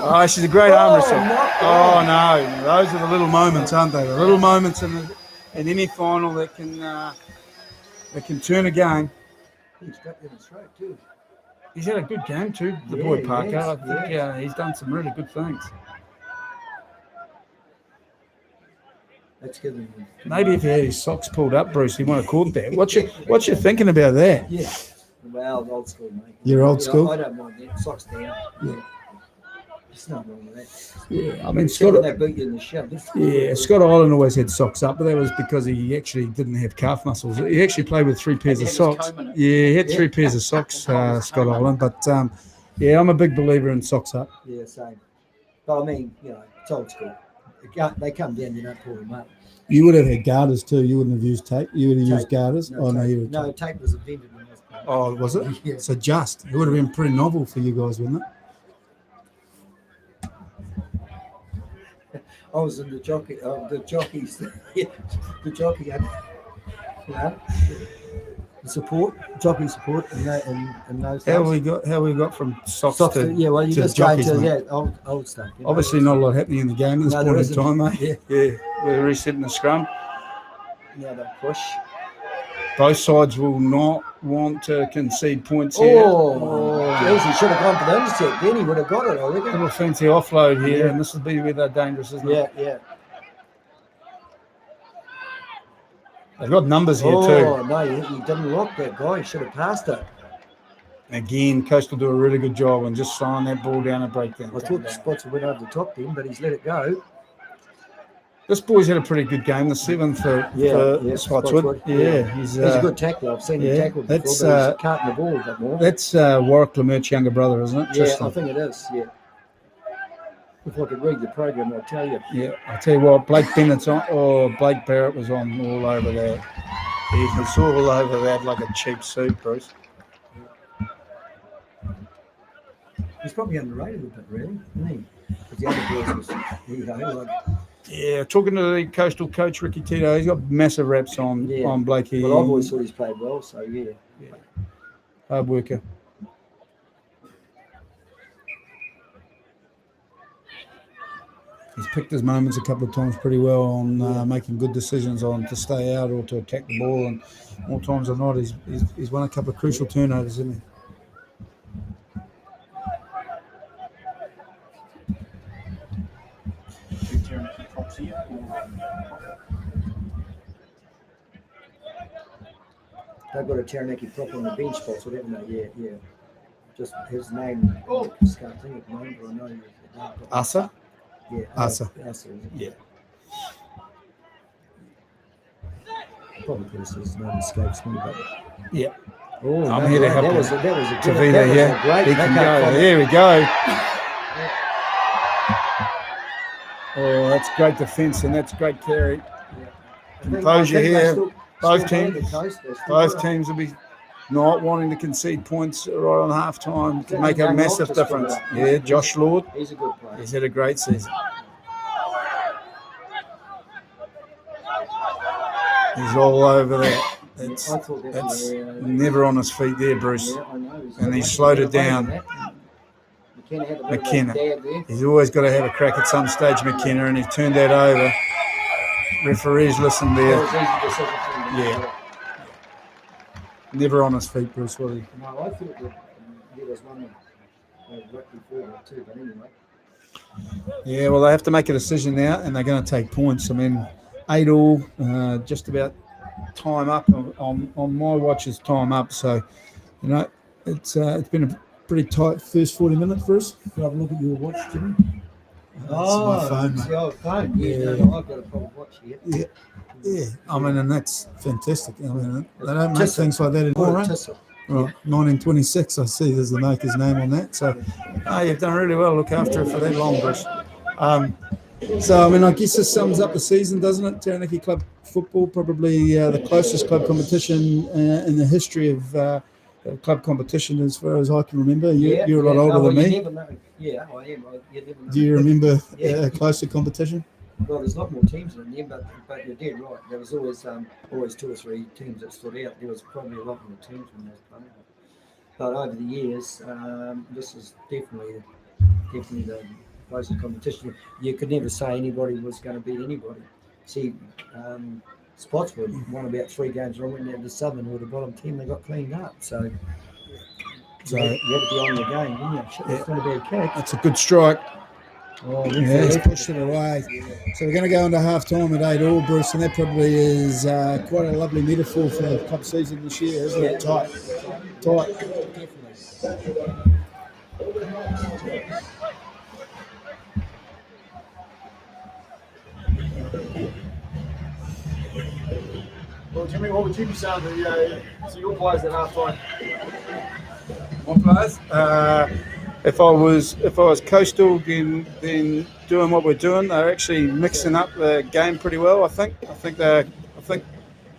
Oh, she's a great arm wrestler. Oh no, those are the little moments, aren't they? The little moments in any final that can turn a game. He's got in his throat too. He's had a good game too, the Yeah, boy Parker. yes, I think he's done some really good things. That's good. Maybe if he had his socks pulled up, Bruce, he might have caught that. What's you thinking about that? Yeah. Well, old school, mate. You're old school? I don't mind that. Socks down. Yeah. There's nothing wrong with that. Yeah, I mean, They beat you in the show. Scott Ireland always had socks up, but that was because he actually didn't have calf muscles. He actually played with 3 pairs of socks. Yeah, he had 3 pairs of socks, Scott Ireland. But I'm a big believer in socks up. Yeah, same. But I mean, it's old school. They come down, you don't pull them up. You would have had garters too. You wouldn't have used tape. You would have used garters. No, tape was invented when I was playing. Oh, was it? Yeah. So it would have been pretty novel for you guys, wouldn't it? I was in the jockeys. The jockey had, the support, jockey support, and those. How we got from socks to you to just jockeys, go to mate. old stuff. Obviously, not a lot happening in the game at this No, point there in time, mate. Yeah. We're resetting the scrum. Now they push. Both sides will not want to concede points here. Geez, he should have gone for the intercept. Then he would have got it, I reckon. Little fancy offload here, and this will be where they're dangerous, isn't it? Yeah. They've got numbers here too. Oh, no, he didn't lock that guy. He should have passed it. Again, Coastal do a really good job on just slowing that ball down and breakdown. I thought the spots went over the top then, but he's let it go. This boy's had a pretty good game, the 7th for Spotswood. Yeah, he's a good tackler. I've seen him tackle before, but he's carting the ball a bit more. That's Warwick Lemurt's younger brother, isn't it? Yeah, Tristan? I think it is, yeah. If I could read the program, I'll tell you. Yeah, I'll tell you what, Blake Barrett was on all over that. He was all over that like a cheap suit, Bruce. He's probably underrated a bit, really, isn't he? Because the other boys Yeah, talking to the Coastal coach, Ricky Tito, he's got massive reps on Blake. Well, I've always thought he's played well, so yeah. Hard worker. He's picked his moments a couple of times pretty well on making good decisions on to stay out or to attack the ball, and more times than not, he's won a couple of crucial turnovers, isn't he? They've got a Taranaki prop on the bench spots, whatever they, yeah. Just his name, I just can't think of the name, but I know he's Asa? Yeah, Asa. Yeah. Probably because his name escapes me, but yeah. Oh, I'm here to help that you. was a good Tavita, yeah. Great. He can go. There we go. Oh, that's great defence and that's great carry. Composure here. Both teams will be not wanting to concede points right on half time to make a massive difference. Yeah, Josh Lord. He's a good player. He's had a great season. He's all over that. I thought that That's was, never on his feet there, Bruce. yeah, I know. And he slowed it down. McKenna had a bit McKenna. of a dab there. He's always got to have a crack at some stage, McKenna, and he turned that over. Referees listened That there. was easy decision for him. Yeah. Never on his feet, Bruce, was he? No, I thought that there was one right before that too, but anyway. Yeah, well, they have to make a decision now, and they're going to take points. I mean, 8-all, just about time up on my watch is time up. So, it's been a pretty tight first 40 minutes for us. Can I have a look at your watch, Jimmy? my phone, mate. It's the old phone. Yeah, Yeah. no, I've got a proper watch here. Yeah. I mean, and that's fantastic. I mean, they don't make things like that anymore, right? Tissot. Well, 1926, I see there's the maker's name on that. So, you've done really well. Look after it for that long, Bruce. So, I mean, I guess this sums up the season, doesn't it? Taranaki Club football, probably the closest club competition in the history of club competition as far as I can remember. You're a lot older than me. You never know. Yeah, I am. You never know. Do you remember Yeah. closer competition? Well, there's not more teams than them, but you're dead right. There was always 2 or 3 teams that stood out. There was probably a lot more teams when they was playing. But over the years, this is definitely the closest competition. You could never say anybody was going to beat anybody. See, Spotswood won about 3 games. I went down to Southern, who were the bottom team. They got cleaned up. So you had to be on the game, didn't you? It's not a bad catch. That's a good strike. Oh, Yeah, he's pushed it away. So we're going to go into half-time at 8-all, Bruce, and that probably is quite a lovely metaphor for the club season this year, isn't it? Tight. Well, Jimmy, what would you be saying to your players at half time? My players. If I was Coastal, then doing what we're doing, they're actually mixing up the game pretty well. I think they're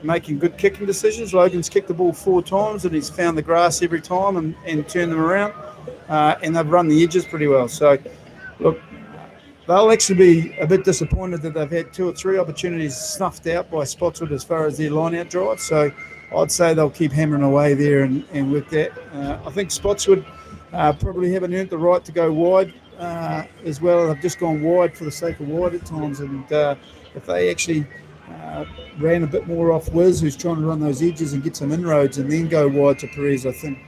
making good kicking decisions. Logan's kicked the ball 4 times and he's found the grass every time and turned them around, and they've run the edges pretty well. So, look, they'll actually be a bit disappointed that they've had 2 or 3 opportunities snuffed out by Spotswood as far as their line-out drive. So, I'd say they'll keep hammering away there and with that. I think Spotswood probably haven't earned the right to go wide as well. They've just gone wide for the sake of wide at times. And if they actually ran a bit more off Wiz, who's trying to run those edges and get some inroads, and then go wide to Perez, I think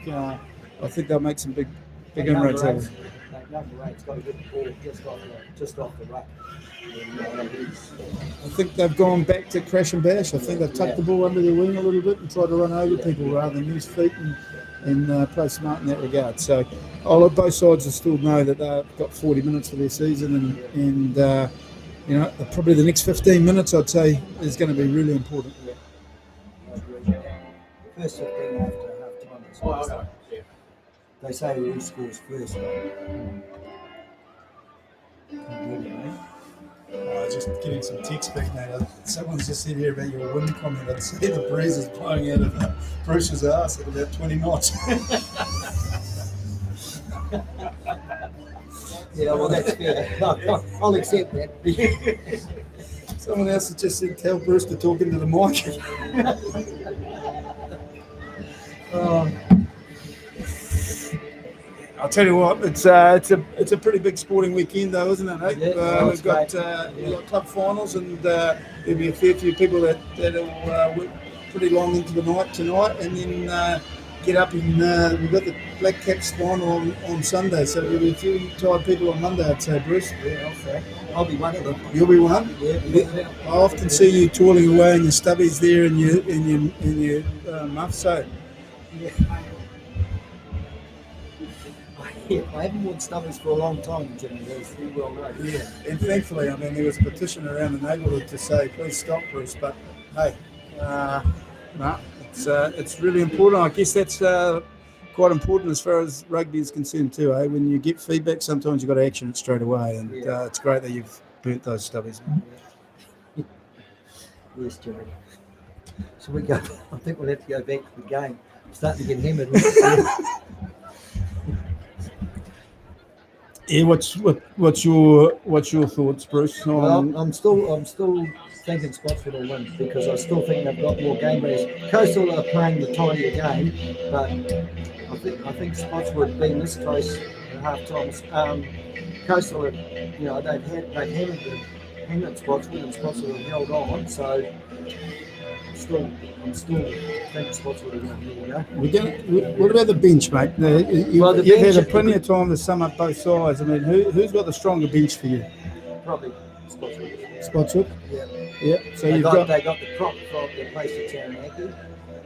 they'll make some big inroads. That number 8's got a good ball just off the ruck. I think they've gone back to crash and bash. I think they've tucked the ball under their wing a little bit and tried to run over people rather than use feet and play smart in that regard. So both sides will still know that they've got 40 minutes for their season, and probably the next 15 minutes, I'd say, is going to be really important. The first 15 after half-time is what they say who scores first. Just getting some text back, mate. Someone's just said here about your wind comment. I'd say the breeze is blowing out of Bruce's ass at about 20 knots. Yeah, well, that's fair. I'll accept that. Someone else has just said, tell Bruce to talk into the mic. I'll tell you what, it's a pretty big sporting weekend though, isn't it? Eh? Yeah, we've got club finals, and there'll be a fair few people that'll work pretty long into the night tonight, and then get up and we've got the Black Caps final on Sunday, so there'll be a few tired people on Monday, I'd say, Bruce. Yeah, I'll be one of them. You'll be one? Yeah. I often see you toiling away in your stubbies there in your muff, so. Yeah. I haven't worn stubbers for a long time, Jimmy, as you well know. Yeah, and thankfully, I mean, there was a petition around the neighbourhood to say, please stop, Bruce, but hey, no, it's really important. I guess that's quite important as far as rugby is concerned too, eh? When you get feedback, sometimes you've got to action it straight away, and it's great that you've burnt those stubbies. Yes, Jimmy. So I think we'll have to go back to the game. I'm starting to get hammered. Yeah, what's your thoughts, Bruce? Well, I'm still thinking Spotswood will win because I still think they've got more game players. Coastal are playing the tidier game, but I think Spotswood being this close at half times. Coastal, they've hammered Spotswood and Spotswood have held on. So I'm still thinking Spotswood are going to go. What about the bench, mate? You've bench, had plenty of time to sum up both sides. I mean, who's got the stronger bench for you? Probably Spotswood. Spotswood? Yeah. So they got the prop from the place at Taranaki.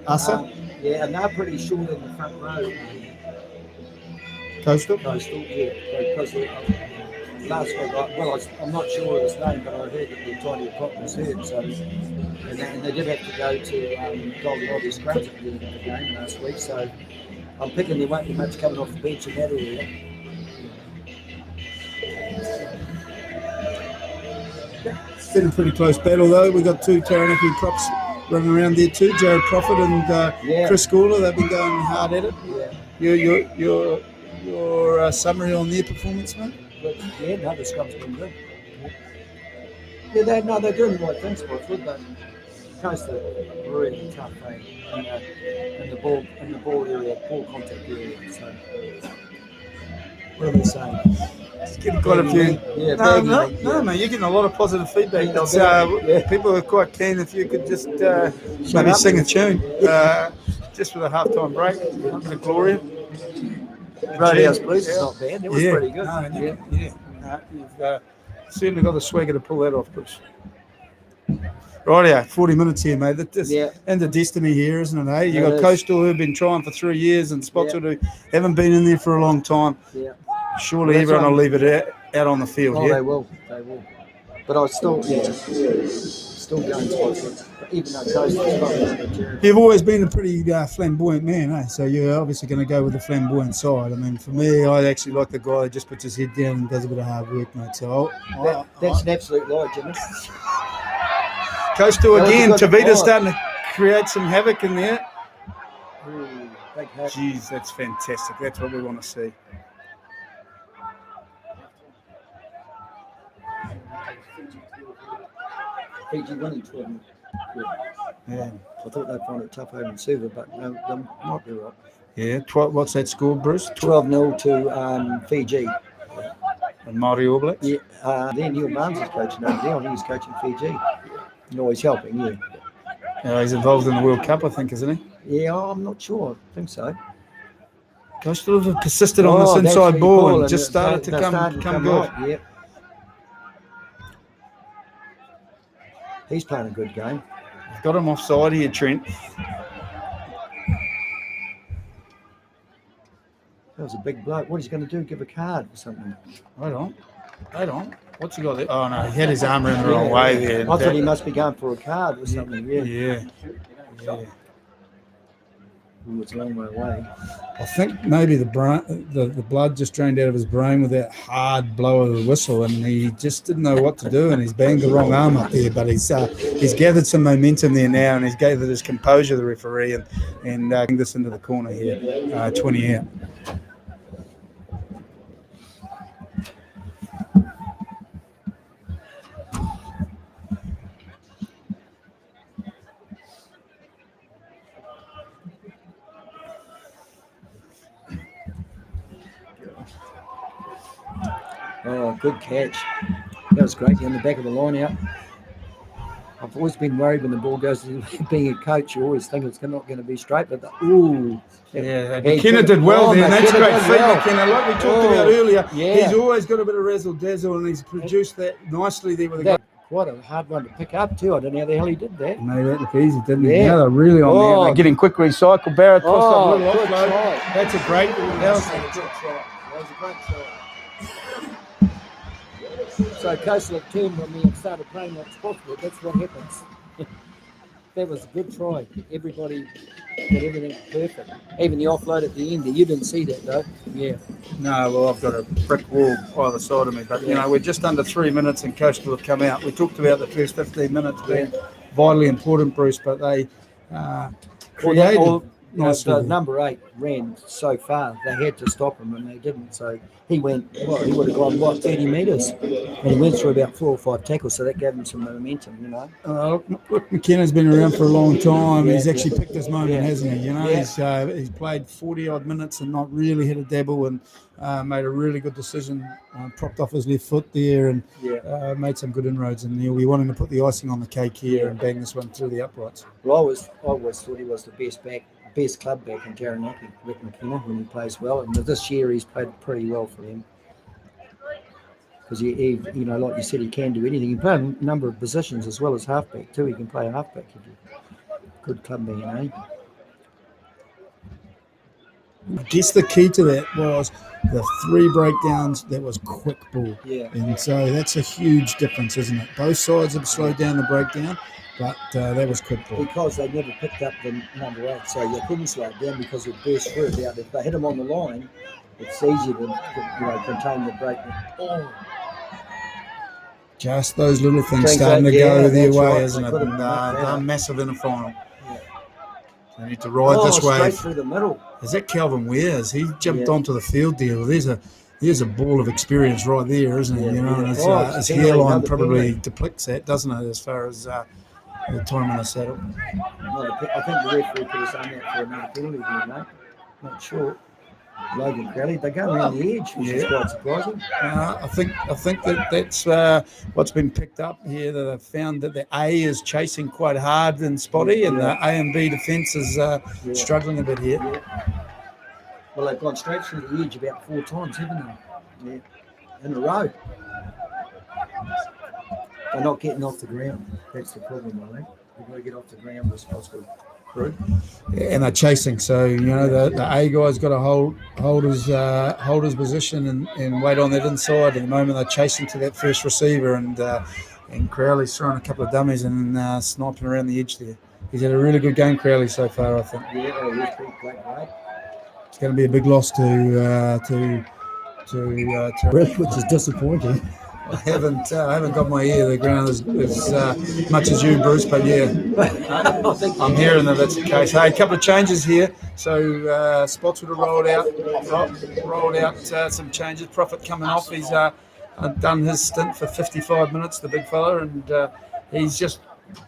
Asa? And they're pretty short in the front row. Coastal, yeah. Because last week, I'm not sure of his name, but I heard that the tiny prop was hurt. So, and they did have to go to Golden Oddie scrums at the end of the game last week. So I'm picking there won't be much coming off the bench in that area. It's been a pretty close battle, though. We've got two Taranaki props running around there too, Jared Prophet and Chris Gawler. They've been going hard at it. Yeah. Your summary on their performance, mate? But, the scrum's been good. Yeah, they're doing the right things, Spotswood, but Coast are really tough, in the ball area, ball contact area. So, what are they saying? Just getting quite a few. No, mate, you're getting a lot of positive feedback. People are quite keen if you could just maybe sing a tune just for the halftime break. A bit of Gloria. Roadhouse Blues is not bad. It was pretty good. You've certainly got the swagger to pull that off, Bruce. Rightio, 40 minutes here, mate. And the destiny here, isn't it? Eh? You've got Coastal who've been trying for 3 years and Spotswood who haven't been in there for a long time. Yeah. Surely everyone will leave it out on the field. Oh, they will. But I still going Spotswood. Even though Coastal's You've always been a pretty flamboyant man, eh? So you're obviously going to go with the flamboyant side. I mean, for me, I actually like the guy that just puts his head down and does a bit of hard work, mate. So that's an absolute lie, Jimmy. Coastal again. Tavita's starting to create some havoc in there. Jeez, that's fantastic. That's what we want to see. Fiji winning 12. Yeah. I thought they'd find it tough over in Suva, but no, they might be right. Yeah. What's that score, Bruce? 12-0 to Fiji. And Māori All Blacks? Yeah. Then Neil Barnes is coaching over there, and he's coaching Fiji. And always helping, he's involved in the World Cup, I think, isn't he? Yeah, I'm not sure. I think so. Coastal have persisted on this inside ball and just started to come good. Right, yeah. He's playing a good game. Got him offside here, Trent. That was a big bloke. What he's going to do? Give a card or something? Hold on. What's he got there? Oh, no, he had his arm around the wrong way there. I thought he must be going for a card or something. Yeah. Ooh, it's a long way away. I think maybe the blood just drained out of his brain with that hard blow of the whistle, and he just didn't know what to do, and he's banged the wrong arm up there. But he's gathered some momentum there now, and he's gathered his composure, the referee, and this into the corner here, 20 out. Oh, good catch. That was great. You're on the back of the line out. I've always been worried when the ball goes to being a coach. You always think it's not going to be straight, but McKenna did well there, and that's great feed, McKenna. Like we talked about earlier, he's always got a bit of razzle-dazzle, and he's produced that nicely there with the quite a hard one to pick up too. I don't know how the hell he did that. Made that look eeasy, didn't he? Now they're really on there. They're getting quick recycle. Barrett tossed up a little offload. That's a great one. That was a great try. So Coastal have turned on me and started playing like Spotswood. That's what happens. That was a good try. Everybody got everything perfect. Even the offload at the end there. You didn't see that though. Yeah. No, well, I've got a brick wall either side of me. But, we're just under 3 minutes and Coastal have come out. We talked about the first 15 minutes being vitally important, Bruce, but they created... nicely the there. number 8 ran so far, they had to stop him, and they didn't. So he went, he would have gone, 30 metres? And he went through about 4 or 5 tackles, so that gave him some momentum, Look, McKenna's been around for a long time. Yeah, He's actually yeah. picked his moment, Yeah. hasn't he? Yeah. He's played 40-odd minutes and not really hit a dabble, and made a really good decision, propped off his left foot there, and made some good inroads. And he'll be wanting to put the icing on the cake here and bang this one through the uprights. Well, I always thought he was the best club back in Taranaki, Rick McKenna, when he plays well. And this year he's played pretty well for them. Because he, like you said, he can do anything. He can play a number of positions as well as halfback too. He can play a halfback if you're good club man, I guess the key to that was the 3 breakdowns. That was quick ball. Yeah. And so that's a huge difference, isn't it? Both sides have slowed down the breakdown, but that was quick ball. Because they never picked up the number 8, so you couldn't slow it down because it burst through. Now, if they hit him on the line, it's easier to contain the breakdown. Oh. Just those little things starting to go their way, isn't it? And they're massive in the final. They need to ride this wave. Straight through the middle. Is that Calvin Wears? He jumped onto the field there. Well, there's a ball of experience right there, isn't it? And his hairline probably depicts that, doesn't it, as far as the time in the saddle? Well, I think the referee could have done that for another penalty there, mate. Not sure. Logan Crowley, they go around the edge, which is quite surprising. I think that's what's been picked up here. That they've found that the A is chasing quite hard in Spotty, and the A and B defence is struggling a bit here. Yeah. Well, they've gone straight through the edge about 4 times, haven't they? Yeah, in a row. They're not getting off the ground. That's the problem, I think. They've got to get off the ground as possible. And they're chasing, so the A guy's got to hold his position and wait on that inside. At the moment, they're chasing to that first receiver, and Crowley's throwing a couple of dummies and sniping around the edge there. He's had a really good game, Crowley, so far, I think. Yeah, he's been great. It's going to be a big loss to which is disappointing. I haven't got my ear to the ground as much as you, Bruce, but I'm hearing that that's the case. Hey, a couple of changes here. So Spots would have rolled out some changes. Prophet coming off. He's done his stint for 55 minutes, the big fella, and he's just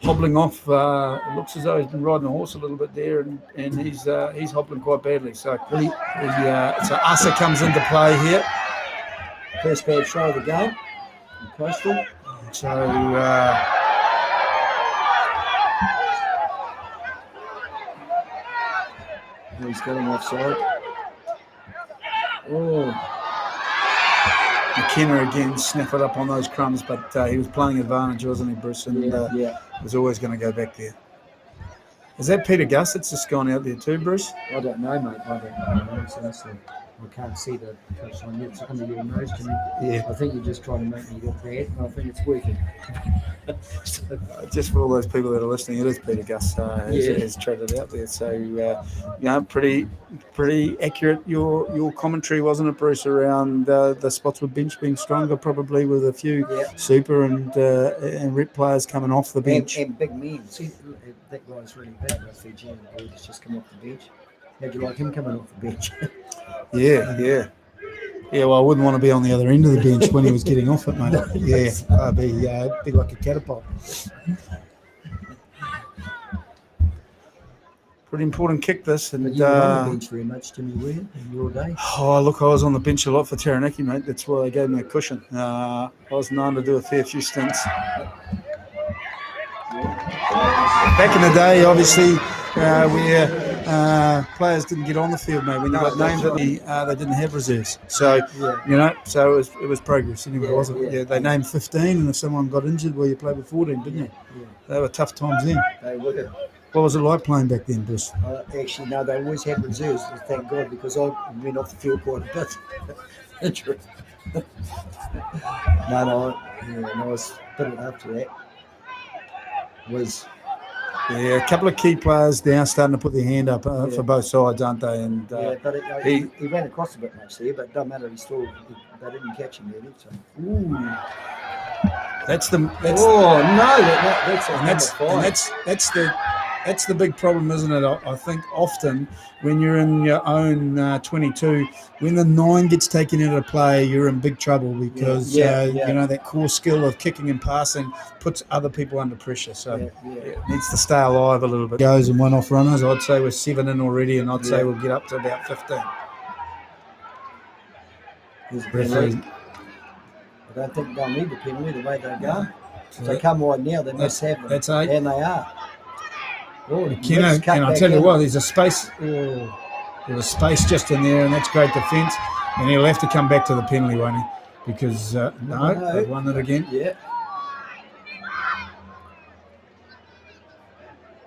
hobbling off. It looks as though he's been riding a horse a little bit there, and he's hobbling quite badly. So so Asa comes into play here. First bad throw of the game. Coastal. So he's getting offside. Oh, McKenna again snapped it up on those crumbs, but he was playing advantage, wasn't he, Bruce? And was always going to go back there. Is that Peter Gus that's just gone out there too, Bruce? I don't know, mate. I don't know. I can't see the touchline. It's under your nose to me. Yeah. I think you're just trying to make me look bad, and I think it's working. Just for all those people that are listening, it is Peter Gus has treaded out there. So, pretty accurate your commentary, wasn't it, Bruce, around the Spotswood bench being stronger, probably with a few super and rep players coming off the bench. And big men. See, that guy's really big. I see Jim Bruce just come off the bench. How'd you like him coming off the bench? Yeah, well, I wouldn't want to be on the other end of the bench when he was getting off it, mate. I'd be like a catapult. Pretty important kick, this. And you were on the bench very much, Jimmy, were you, in your day? Oh, look, I was on the bench a lot for Taranaki, mate. That's why they gave me a cushion. I was known to do a fair few stints. Back in the day, obviously, where players didn't get on the field, mate. When you got named, they didn't have reserves. So, so it was progress anyway, wasn't it? Yeah, they named 15, and if someone got injured, well, you played with 14, didn't you? Yeah. They were tough times then. They were. What was it like playing back then, Bruce? Actually, no, they always had reserves, thank God, because I went off the field quite a bit. Injury. I was a bit after that. A couple of key players now starting to put their hand up for both sides, aren't they? And but he ran across a bit much there, but it doesn't matter. They didn't catch him really. So. Ooh. That's the that's the big problem, isn't it? I think often when you're in your own 22, when the 9 gets taken out of play, you're in big trouble because that core skill of kicking and passing puts other people under pressure. So it needs to stay alive a little bit. Goes and one-off runners. I'd say we're 7 in already, and I'd say we'll get up to about 15. Referee. I don't think they'll need the penalty the way they go. If they come wide now, they must have them. That's 8. And they are. Oh, and I tell you what, there's a space. There's a space just in there, and that's great defence. And he'll have to come back to the penalty, won't he? Because no, they've won it again. Yeah.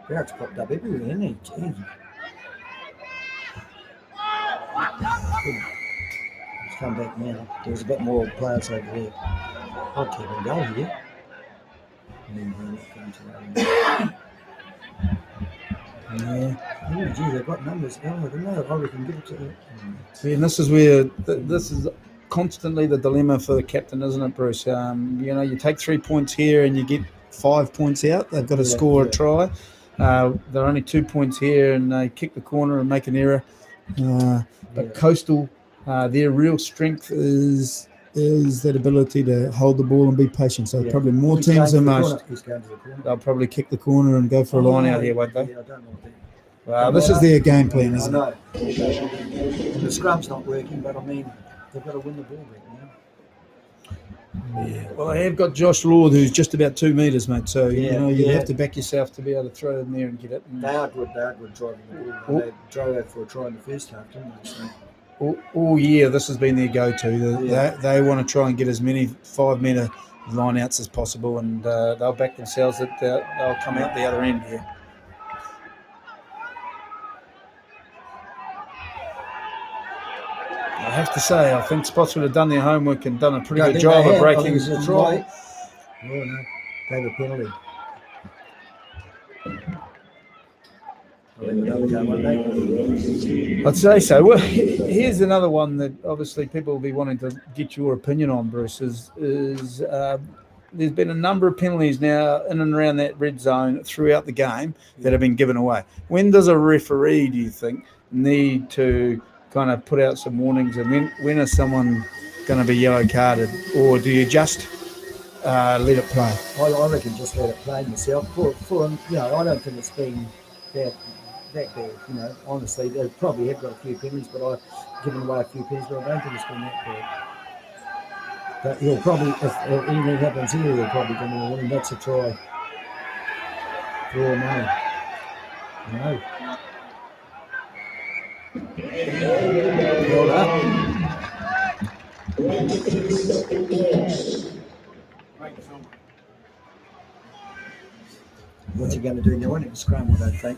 Barrett's popped up everywhere, hasn't he? Jeez. He's come back now. There's a bit more players over there. I'll keep him going here. And then Barrett comes around. Yeah. Oh, gee, they've got numbers. Oh, I don't know. I reckon give it to them. See, and this is where this is constantly the dilemma for the captain, isn't it, Bruce? You take 3 points here and you get 5 points out. They've got to score a try. They're only 2 points here, and they kick the corner and make an error. But Coastal, their real strength is that ability to hold the ball and be patient. So probably more teams than most. They'll probably kick the corner and go for a line out here, won't they? Yeah, I don't know. Well, this is their game plan, isn't it? I know. The scrum's not working, but I mean, they've got to win the ball back now. Yeah. Well, they have got Josh Lord, who's just about 2 metres, mate. So you have to back yourself to be able to throw it in there and get it. They are good driving the ball. They drove out for a try in the first half, didn't they? So. All year, this has been their go-to. They want to try and get as many 5-metre line-outs as possible, and they'll back themselves that they'll come out the other end here. I have to say, I think Spots would have done their homework and done a pretty good job of breaking the try. Oh, no. Gave a penalty. I'd say so. Well, here's another one that obviously people will be wanting to get your opinion on, Bruce, is there's been a number of penalties now in and around that red zone throughout the game that have been given away. When does a referee, do you think, need to kind of put out some warnings, and when is someone going to be yellow carded, or do you just let it play? I reckon just let it play myself. For I don't think it's been that bad. Honestly, they probably have got a few penalties, but I've given away a few penalties, but I don't think it's been that bad. But he'll probably, if anything happens here, he'll probably come in and win. That's a try. For all money. No. Well done. What's he going to do now? It was scrum, I don't think.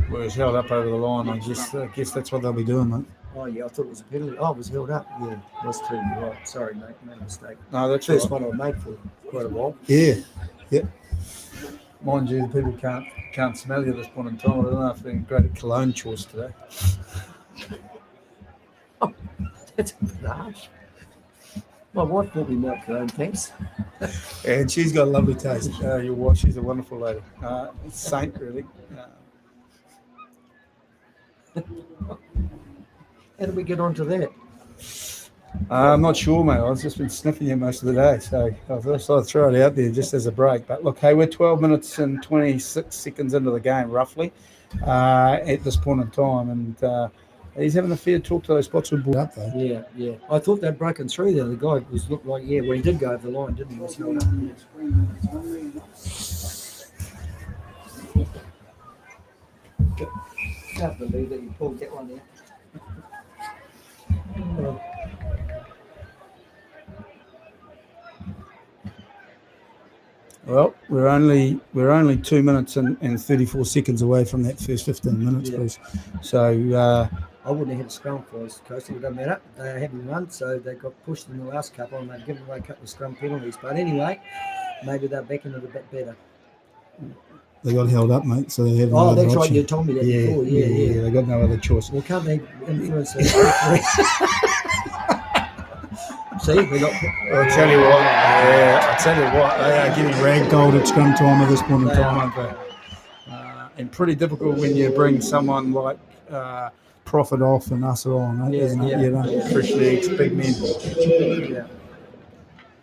Well, he's held up over the line. I guess that's what they'll be doing, mate. Oh, yeah, I thought it was a penalty. Oh, it was held up. Yeah, that's true. You're right. Sorry, mate. Made a mistake. No, that's first right. one I made for quite a while. Yeah. Mind you, the people can't smell you at this point in time. I don't know if they're great at cologne choice today. Oh, that's a bit harsh. My wife bought me milk cologne, thanks. And she's got a lovely taste. Your wife, she's a wonderful lady. Saint, really. How do we get onto that? I'm not sure, mate. I've just been sniffing you most of the day, so I thought I'd throw it out there just as a break. But look, hey, we're 12 minutes and 26 seconds into the game, roughly, at this point in time, and he's having a fair talk to those Spots who brought up, though. Yeah. I thought they'd broken through there. The guy looked like, well, he did go over the line, didn't he? He was held up. Can't believe that he pulled that one out. Well, we're only 2 minutes and 34 seconds away from that first 15 minutes, please. So I wouldn't have had a scrum for us, Coastal. It doesn't matter. They haven't run, so they got pushed in the last couple, and they've given away a couple of scrum penalties. But anyway, maybe they're backing it a bit better. They got held up, mate, so they have no other other option. option. You told me that before. Yeah. They got no other choice. Well, can't they influence those? See, they got. I'll tell you what, they are getting ragdolled at scrum time at this point in time, aren't they? and pretty difficult when you bring someone like Profit off and us on, isn't it? You know, fresh legs, big men. Yeah.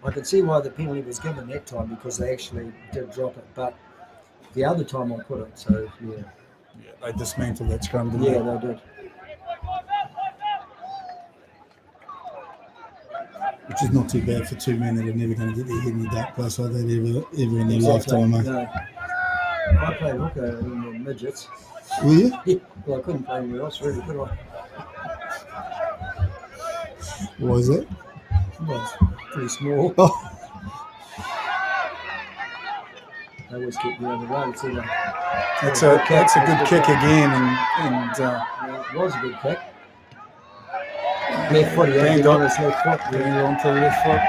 I could see why the penalty was given that time because they actually did drop it, but the other time I put it, so yeah. Yeah, they dismantled that scrum, didn't Yeah, they? they did. Which is not too bad for two men that are never going to get their head in the dark place like that ever in their lifetime, mate. No. I played hooker in the midgets. Will you? Yeah, well, I couldn't play anywhere else, really, could I? What is it? Well, it's pretty small. Oh, They always keep me on the road, so that's a good kick again, and it was a good kick. Left foot, Banged on on. his left foot. bring it onto the left foot.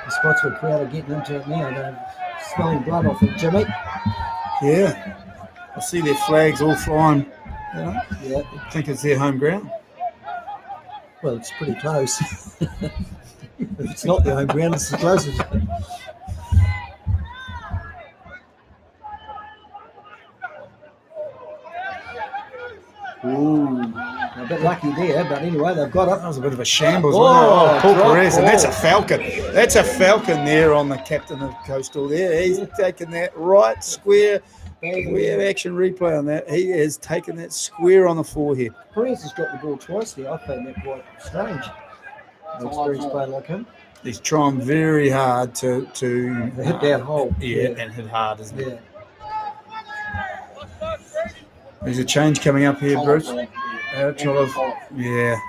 The Spotswood crowd are getting into it now. They're smelling blood off it, Jimmy. Yeah, I see their flags all flying. You know, Yeah. I think it's their home ground. Well, it's pretty close. If it's not the home ground, it's the closest. Ooh, a bit lucky there, but anyway, they've got That it. was a bit of a shambles, Oh, wasn't it? Paul drop Perez, and that's a ball. falcon. That's a falcon there on the captain of Coastal there. He's taken that right square. We have action replay on that. He has taken that square on the forehead. Perez has got the ball twice there. I found that quite strange. An experienced player like him. He's trying very hard to Hit that hole. Yeah, and hit hard, isn't he? Yeah. There's a change coming up here, Bruce. Yeah,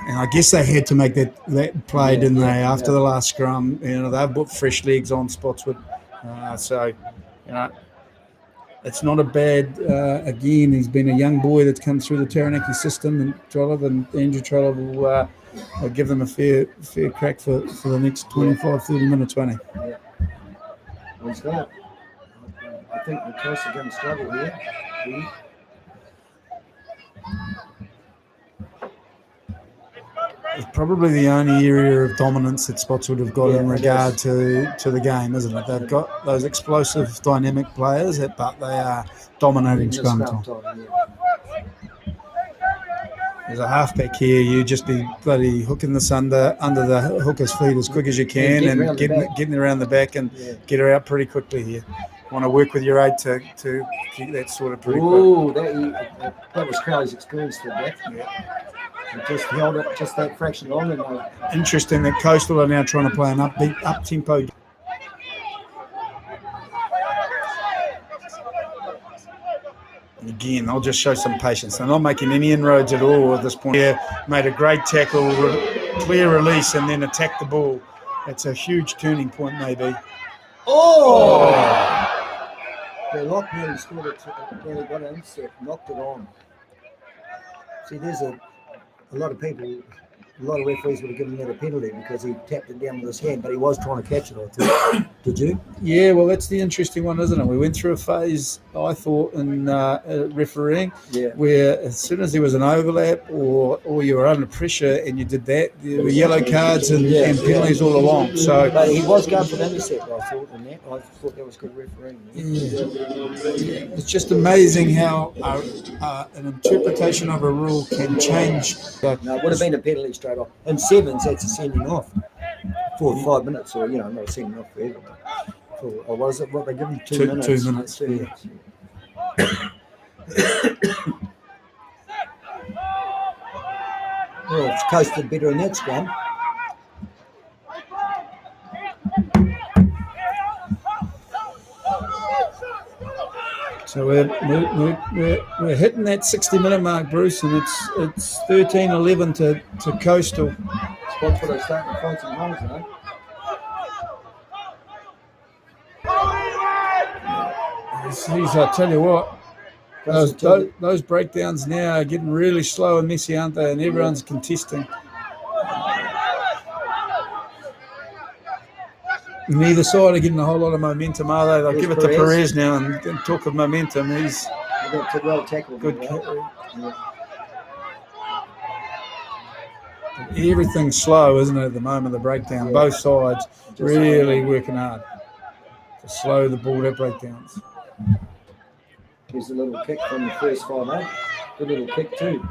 and I guess they had to make that play, didn't they? After the last scrum, they've put fresh legs on Spotswood, so it's not a bad. Again, he's been a young boy that's come through the Taranaki system, and Andrew Trollope will give them a fair crack for the next 25, 30 minutes, won't he? Yeah. He's got it. I think the Coast are going to struggle here. It's probably the only area of dominance that Spotswood have got in regard to the game, isn't it? They've got those explosive, dynamic players, but they are dominating scrum time. There's a halfback here. You just be bloody hooking this under the hooker's feet as quick as you can, and getting around the back and get her out pretty quickly here. Want to work with your aid to keep that sort of pretty quick. Ooh, that was Crowley's experience for that. He just held it just that fraction longer. Interesting that Coastal are now trying to play an up-tempo. And again, I'll just show some patience. They're not making any inroads at all at this point. Yeah, made a great tackle, clear release, and then attacked the ball. That's a huge turning point, maybe. Oh! The lock nearly scored it, nearly got an insert, knocked it on. See, there's a lot of people, a lot of referees would have given that a penalty because he tapped it down with his hand, but he was trying to catch it, I thought. Did you? Yeah, well, that's the interesting one, isn't it? We went through a phase, I thought, in refereeing, where as soon as there was an overlap or you were under pressure and you did that, there were yellow cards and penalties all along. So, but he was going for the intercept, I thought, in that. I thought that was good refereeing. Yeah. It's just amazing how an interpretation of a rule can change. No, it would have been a penalty straight off. In sevens, that's a sending off. 4 or 5 minutes, or not sending off forever. Or was it what they give them 2 minutes? 2 minutes. 2 minutes. Well, it's coasted better in that scrum. So we're hitting that 60-minute mark, Bruce, and it's 13-11 to Coastal. Spotswood are starting to find some holes, Geez, I tell you what, those breakdowns now are getting really slow and messy, aren't they? And everyone's contesting. Neither side are getting a whole lot of momentum, are they? They'll give it to Perez now and talk of momentum. He's well tackled. Good. Everything's slow, isn't it, at the moment, the breakdown? Yeah. Both sides really working hard to slow the ball at breakdowns. Here's a little kick from the first 5-8. Good little kick too.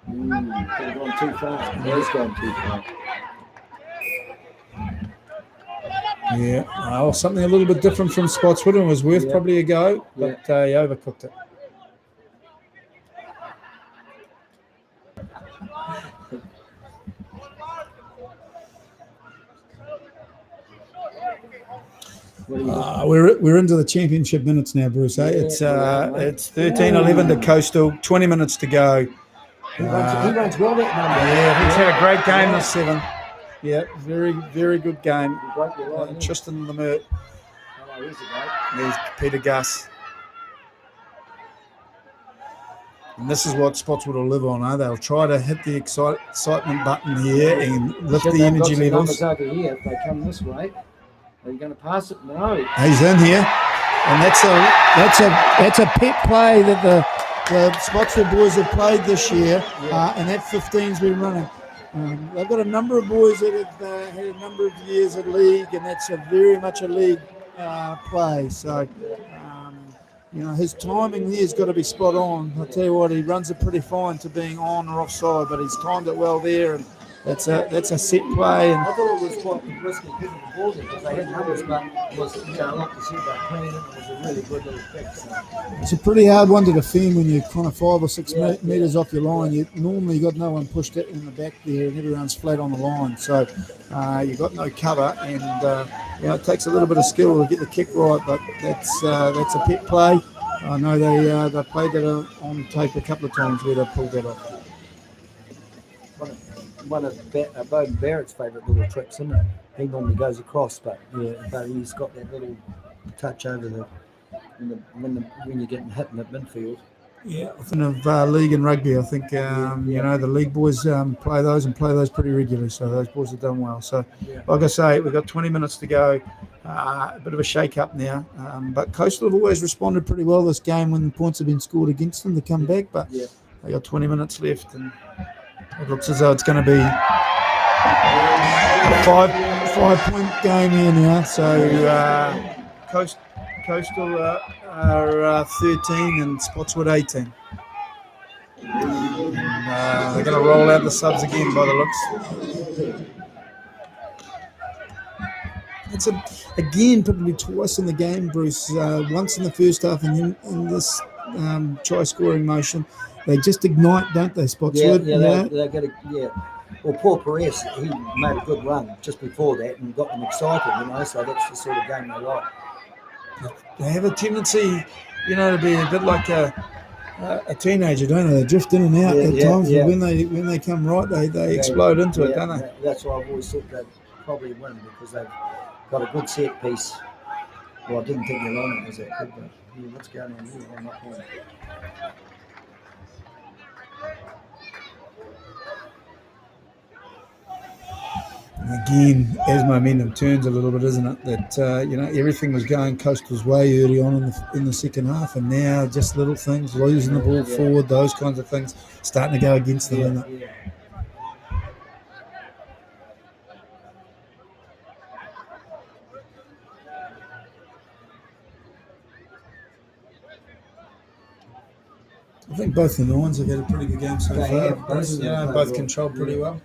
Could have gone too far. It has gone too far. Yeah, well, something a little bit different from Spotswood and was worth probably a go, but he overcooked it. We're into the championship minutes now, Bruce. It's 13-11 to Coastal, 20 minutes to go. He runs well that number. Yeah, he's had a great game this 7. Yeah, very, very good game. Tristan Lemert. There's Peter Gus. And this is what Spotswood will live on, They'll try to hit the excitement button here and lift the energy levels. Over here, if they come this way, are you going to pass it? No. He's in here. And that's a pet play that the Spotswood boys have played this year, and that 15's been running. They've got a number of boys that have had a number of years at league, and that's very much a league play. So, his timing there has got to be spot on. I'll tell you what, he runs it pretty fine to being on or offside, but he's timed it well there, and that's a set play. And I thought it was quite risky giving the ball there because they had numbers, but it was, like you said, they clean it. It was a really good little kick. So. It's a pretty hard one to defend when you're kind of 5 or 6 metres off your line. You normally got no one pushed it in the back there, and everyone's flat on the line. So you've got no cover, and it takes a little bit of skill to get the kick right. But that's a pet play. I know they played that on tape a couple of times where they pulled that off. One of Bowden Barrett's favourite little tricks, isn't it? He normally goes across, but he's got that little touch over when you're getting hit in the midfield. Yeah, of league and rugby, I think the league boys play those pretty regularly, so those boys have done well. So, like I say, we've got 20 minutes to go. A bit of a shake-up now, but Coastal have always responded pretty well this game when the points have been scored against them to come back. But they got 20 minutes left, and it looks as though it's going to be a five-point game here now. So Coastal are 13 and Spotswood 18. And, they're going to roll out the subs again by the looks. It's again probably twice in the game, Bruce. Once in the first half and then in this try-scoring motion. They just ignite, don't they, Spotswood? They get Well, Paul Perez, he made a good run just before that and got them excited, so that's the sort of game they like. They have a tendency, to be a bit like a teenager, don't they? They drift in and out at times, but when they come right, they explode into it, don't they? That's why I've always thought they'd probably win, because they've got a good set piece. Well, I didn't think the line was that good, but what's going on here? I'm not going. Again, as momentum turns a little bit, isn't it? That everything was going Coastal's way early on in the second half, and now just little things, losing the ball forward, those kinds of things, starting to go against them, isn't it? I think both the Nines have had a pretty good game so far. Both controlled pretty well.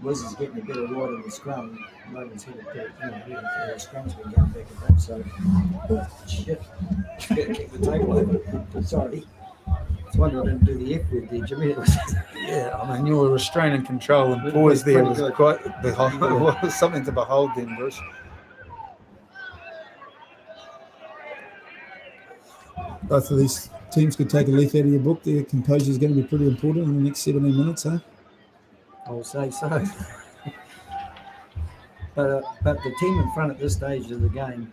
Wiz is getting a bit of ride in the scrum. Logan's hit a bit, the scrum's been going back and forth, so shit. Better kick the table over. Sorry. It's wonder I didn't do the F word there, Jimmy. You were restraining control and poise there was quite something to behold then, Bruce. Both of these teams could take a leaf out of your book. Their composure is going to be pretty important in the next 17 minutes, eh? I'll say so. but the team in front at this stage of the game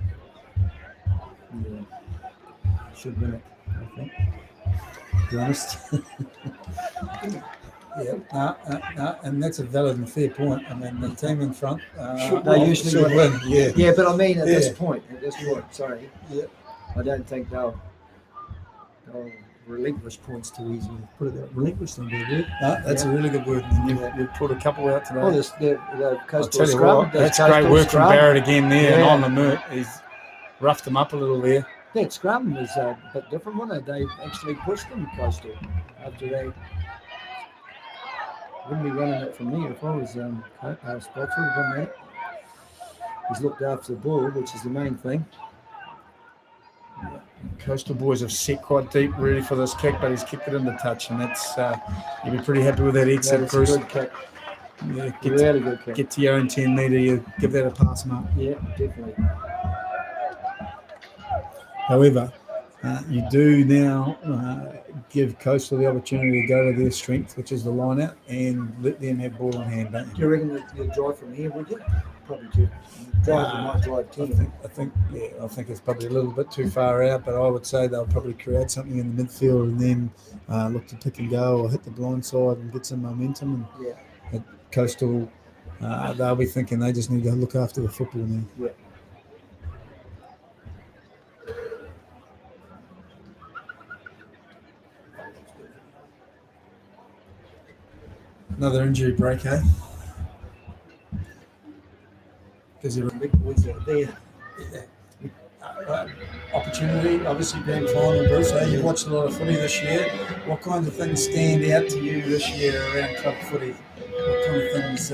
should win it, I think. To be honest. And that's a valid and fair point. I mean, the team in front they usually should win. Yeah, but I mean at this point, sorry. Yeah. I don't think they'll relinquish points too easily. Put it that relinquish them, that's a really good word. You've put a couple out today. Well, the Coastal scrum. That's great work from Barrett again there, and on the moot. He's roughed them up a little there. That scrum was a bit different, wasn't it? They actually pushed them Coastal after they wouldn't be running it from there if I was Spotswood. He's looked after the ball, which is the main thing. Coastal boys have set quite deep really for this kick, but he's kicked it into touch, and that's you'll be pretty happy with that exit, That's Bruce. a good kick. Yeah, Really good kick. Get to your own 10 metre, you give that a pass mark. Yeah, definitely. However, you do now give Coastal the opportunity to go to their strength, which is the line out, and let them have ball in hand, don't Do you? you reckon you'll drive from here, would you? Probably do. Might drive 10. I think it's probably a little bit too far out, but I would say they'll probably create something in the midfield and then look to pick and go or hit the blind side and get some momentum. And Yeah. at Coastal, they'll be thinking they just need to look after the football now. Yeah. Another injury break, eh? Because The big boys out there. opportunity, obviously being final, Bruce. You've watched a lot of footy this year. What kinds of things stand out to you this year around club footy? What kind of things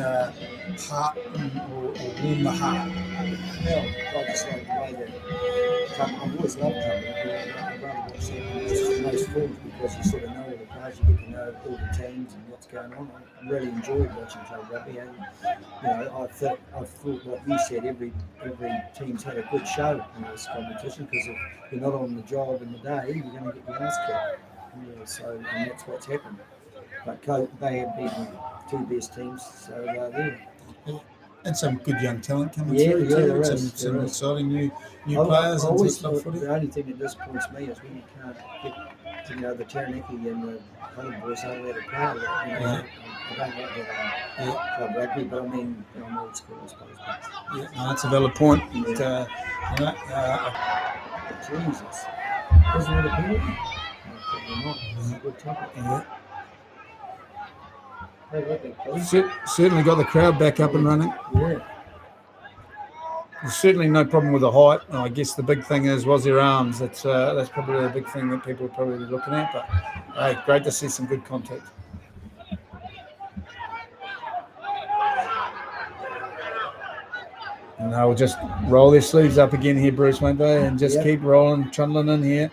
hearten or warm the heart? Well, I just like the way that I've always loved coming. I'd rather watch the most films because you sort of know all the players, you get to know all the teams and what's going on. I really enjoyed watching club rugby, and I thought, like you said, every team's had a good show in this competition because if you're not on the job in the day, you're going to get your ass kicked. Yeah, so and that's what's happened. But they have beaten two best teams, so they're there. And some good young talent coming Yeah, through yeah, too. there Some, is, some there is. exciting new players I into always club thought footy. the only thing that disappoints me is when you can't get, the Taranaki and the other boys don't let it play. I don't like that club rugby, but I mean, I'm old school, I suppose. But, Yeah, no, that's a valid point. Yeah. Jesus. Isn't it a penalty? No, probably not. It's a good topic. Hey, rugby, please. Certainly got the crowd back up and running. Yeah. There's certainly no problem with the height. I guess the big thing was their arms. That's probably the big thing that people are probably looking at. But hey, great to see some good contact. And they'll just roll their sleeves up again here, Bruce, won't they? And just keep rolling, trundling in here.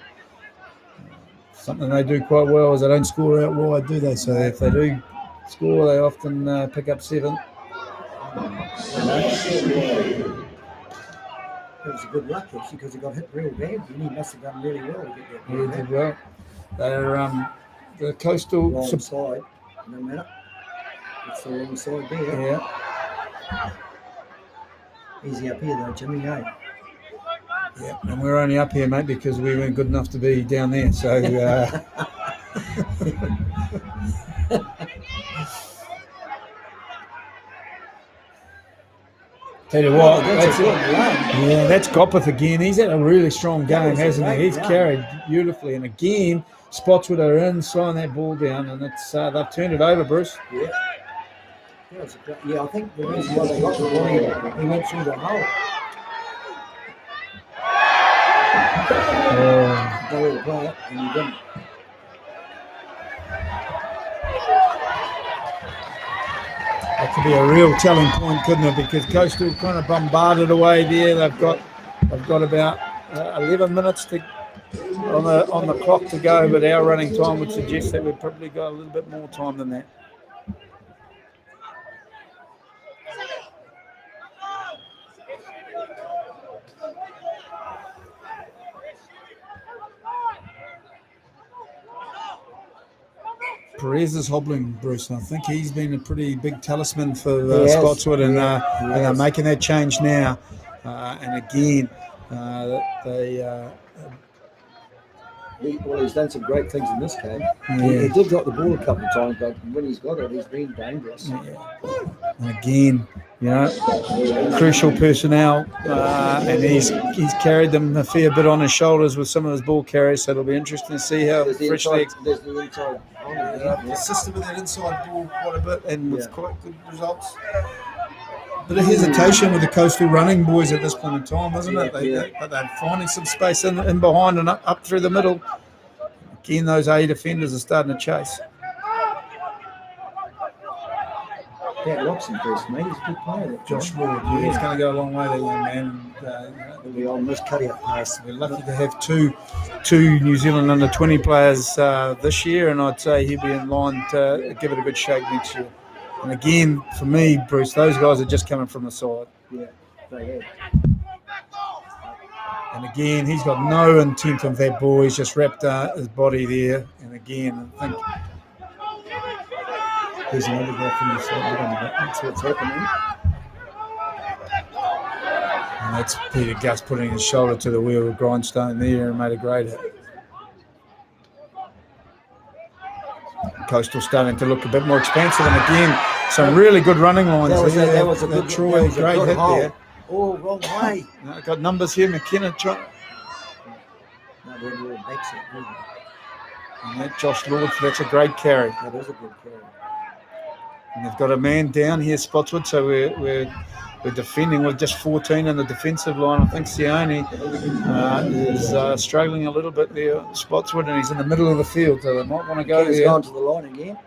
Something they do quite well is they don't score out wide, do they? So if they do score, they often pick up 7. It was a good luck actually because he got hit real bad and he must have done really well to get that. Yeah, did well. They're the Coastal wrong side, no matter. It's the wrong side there. Yeah. Easy up here though, Jimmy, eh? Yeah, and we're only up here, mate, because we weren't good enough to be down there. So tell you what, that's Gopeth again. He's had a really strong game, hasn't he? He's carried beautifully, and again, Spotswood are in, slowing that ball down, and it's they've turned it over, Bruce. Yeah. Yeah, I think the reason why they got the ball, he went through the hole. They were play it, and he didn't. That could be a real telling point, couldn't it? Because Coastal kind of bombarded away there. They've got about 11 minutes on the clock to go, but our running time would suggest that we've probably got a little bit more time than that. Perez is hobbling, Bruce, and I think he's been a pretty big talisman for Spotswood, and they're making that change now. And again, he's done some great things in this game. Yeah. He did drop the ball a couple of times, but when he's got it, he's been dangerous. Yeah. And again, crucial personnel, and he's carried them a fair bit on his shoulders with some of his ball carries. So it'll be interesting to see how freshly. There's the inside. Assisted with that inside ball quite a bit, and with quite good results. bit of hesitation with the Coastal running boys at this point in time, isn't it? Yeah. But they're finding some space in behind and up through the middle. Again, those A defenders are starting to chase. That Loxon first, mate. He's a good player. That Josh Lord, he's going to go a long way there, young man. The old miss cut-out pass. We're lucky to have two New Zealand under-20 players this year, and I'd say he'll be in line to give it a good shake next year. And again, for me, Bruce, those guys are just coming from the side. Yeah, they have. And again, he's got no intent of that ball. He's just wrapped his body there. And again, I think there's another guy from the side. That's what's happening. And that's Peter Gus putting his shoulder to the wheel of Grindstone there and made a great hit. Coastal starting to look a bit more expansive, and again, some really good running lines there. That was a good Troy, great hit hole. there. Oh, wrong way. Got numbers here. McKenna trying. No, they're more backs it. And that Josh Lord, that's a great carry. That is a good carry. And they've got a man down here, Spotswood, so we're defending with just 14 in the defensive line. I think Sione is struggling a little bit there, Spotswood, and he's in the middle of the field, so they might want to go there. He's gone to the line again.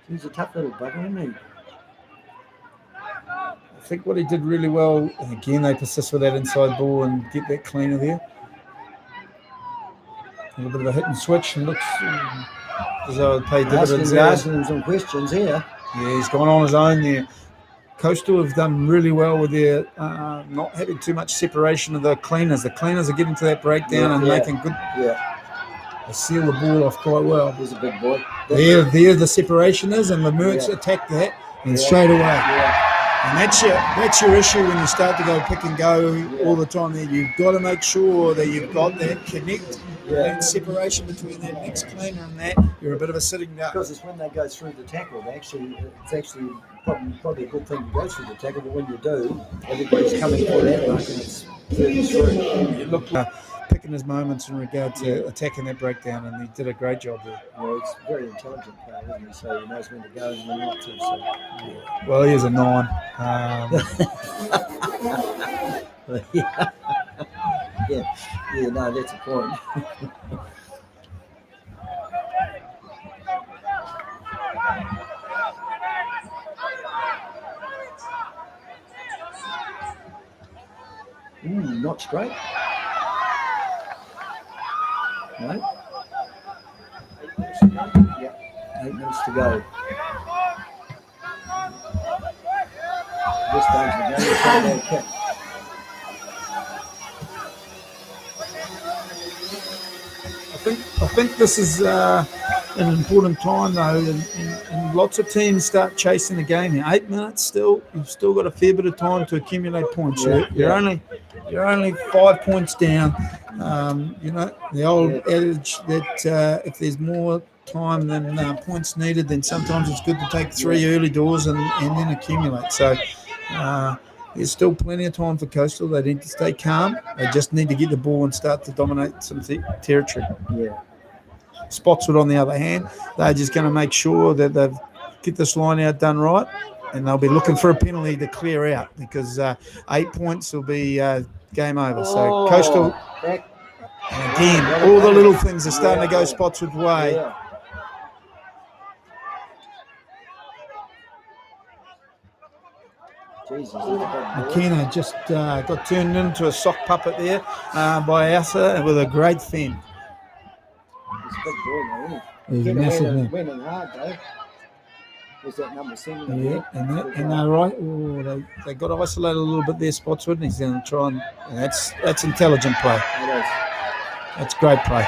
He's a tough little bugger, isn't he? I think what he did really well, and again, they persist with that inside ball and get that cleaner there. A little bit of a hit and switch, and looks as though it paid dividends there. Asking him some questions here. Yeah, he's gone on his own there. Coastal have done really well with their not having too much separation of the cleaners. The cleaners are getting to that breakdown and making good. Yeah. They seal the ball off quite well. He's a big boy. There the separation is, and the Mercs attack that and straight away. Yeah. And that's your issue when you start to go pick and go all the time. There, you've got to make sure that you've got that connect, that separation between that next cleaner and that. You're a bit of a sitting duck. Because it's when they go through the tackle. It's actually probably a good thing to go through the tackle, but when you do, everybody's coming for that mark and it's through. You look picking his moments in regard to attacking that breakdown, and he did a great job there. Well, it's very intelligent player, isn't he? So he knows when to go and when not to. So. Yeah. Well, he is a 9. Yeah, no, that's a point. Not straight. No. 8 minutes to go. This game's the game. It's not a bad kick. I think this is an important time though, and lots of teams start chasing the game here. 8 minutes still. You've still got a fair bit of time to accumulate points. You're only 5 points down. The old adage that if there's more time than points needed, then sometimes it's good to take 3 early doors and then accumulate. So there's still plenty of time for Coastal. They need to stay calm. They just need to get the ball and start to dominate some territory. Yeah. Spotswood, on the other hand, they're just going to make sure that they get this line out done right, and they'll be looking for a penalty to clear out because 8 points will be game over. So Coastal, and again, all the little things are starting to go Spotswood's way. Yeah. Jesus, McKenna just got turned into a sock puppet there by Asa with a great fin. He's a big boy, isn't he? He's a massive man. Winning hard, though. There's that number 7. Yeah, and they're right. Oh, they got isolated a little bit there, Spotswood, and he's going to try and that's intelligent play. It is. That's great play.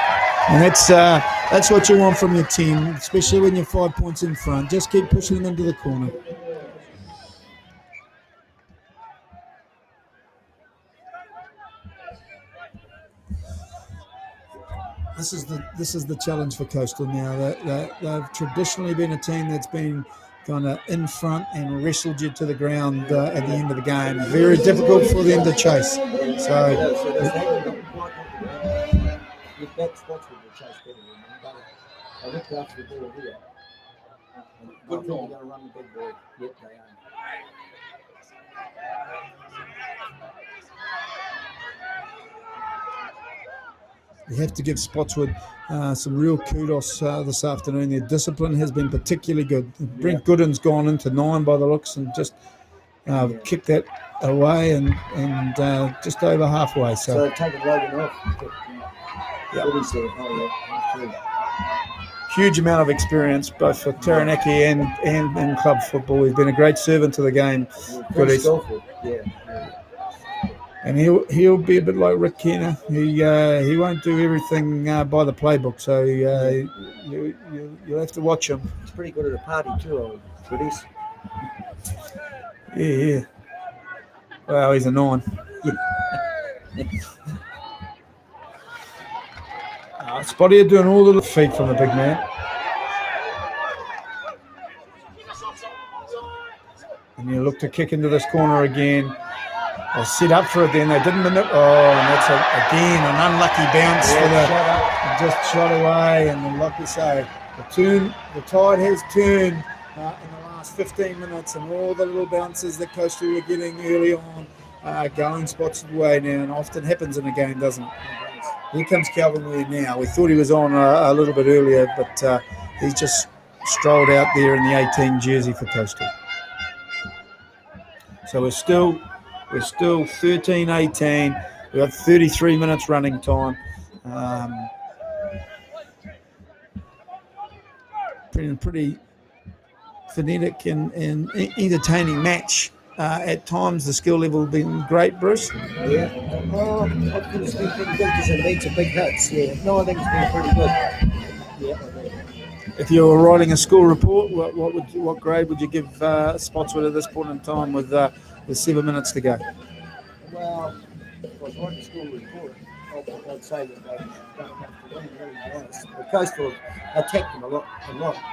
And that's what you want from your team, especially when you're 5 points in front. Just keep pushing them into the corner. This is the challenge for Coastal now. They've traditionally been a team that's been kind of in front and wrestled you to the ground at the end of the game. Very difficult for them to chase. So You have to give Spotswood some real kudos this afternoon. Their discipline has been particularly good. Brent Gooden's gone into 9 by the looks and just kicked that away and just over halfway. So they've taken Logan off. Yeah. What is there? Oh, yeah. Huge amount of experience, both for Taranaki and in club football. He's been a great servant to the game. Very skillful. Yeah. And he'll be a bit like Rick Kenner. He won't do everything by the playbook, so you'll have to watch him. He's pretty good at a party too, old Goodies. Yeah. Well, he's a 9. Spotty are doing all the feet from the big man. And you look to kick into this corner again. They set up for it then. They didn't. And that's again an unlucky bounce for just shot away. And like we say, the tide has turned in the last 15 minutes, and all the little bounces that Coastal were getting early on going Spotswood way now, and often happens in a game, doesn't it? Here comes Calvin Weir now. We thought he was on a little bit earlier, but he's just strolled out there in the 18 jersey for Coastal. So we're still 13-18. We've got 33 minutes running time. Pretty frenetic and entertaining match. At times, the skill level has been great, Bruce. Yeah. I think it's been pretty good because it leads to big hits. Yeah. No, I think it's been pretty good. Yeah. If you were writing a school report, what grade would you give Spotswood at this point in time with 7 minutes to go? Well, if I was writing a school report, I'd say that they've done enough to win, really, to be honest. The Coastal attacked them a lot.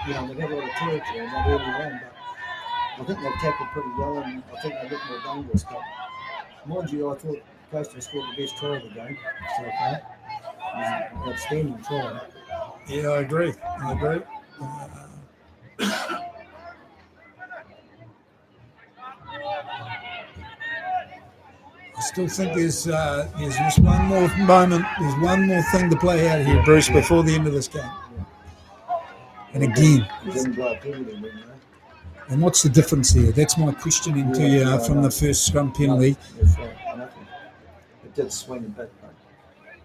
You know, they've had a lot of territory and they're early on, but I think they've tackled pretty well, and I think they look more dangerous. But mind you, I thought Coastal scored the best try of the game so far. It was an outstanding try. Yeah, I agree. I still think there's just one more moment. There's one more thing to play out here, Bruce, before the end of this game. And again. And what's the difference here? That's my questioning to you from the first scrum penalty. That's right, nothing. It did swing a bit, but,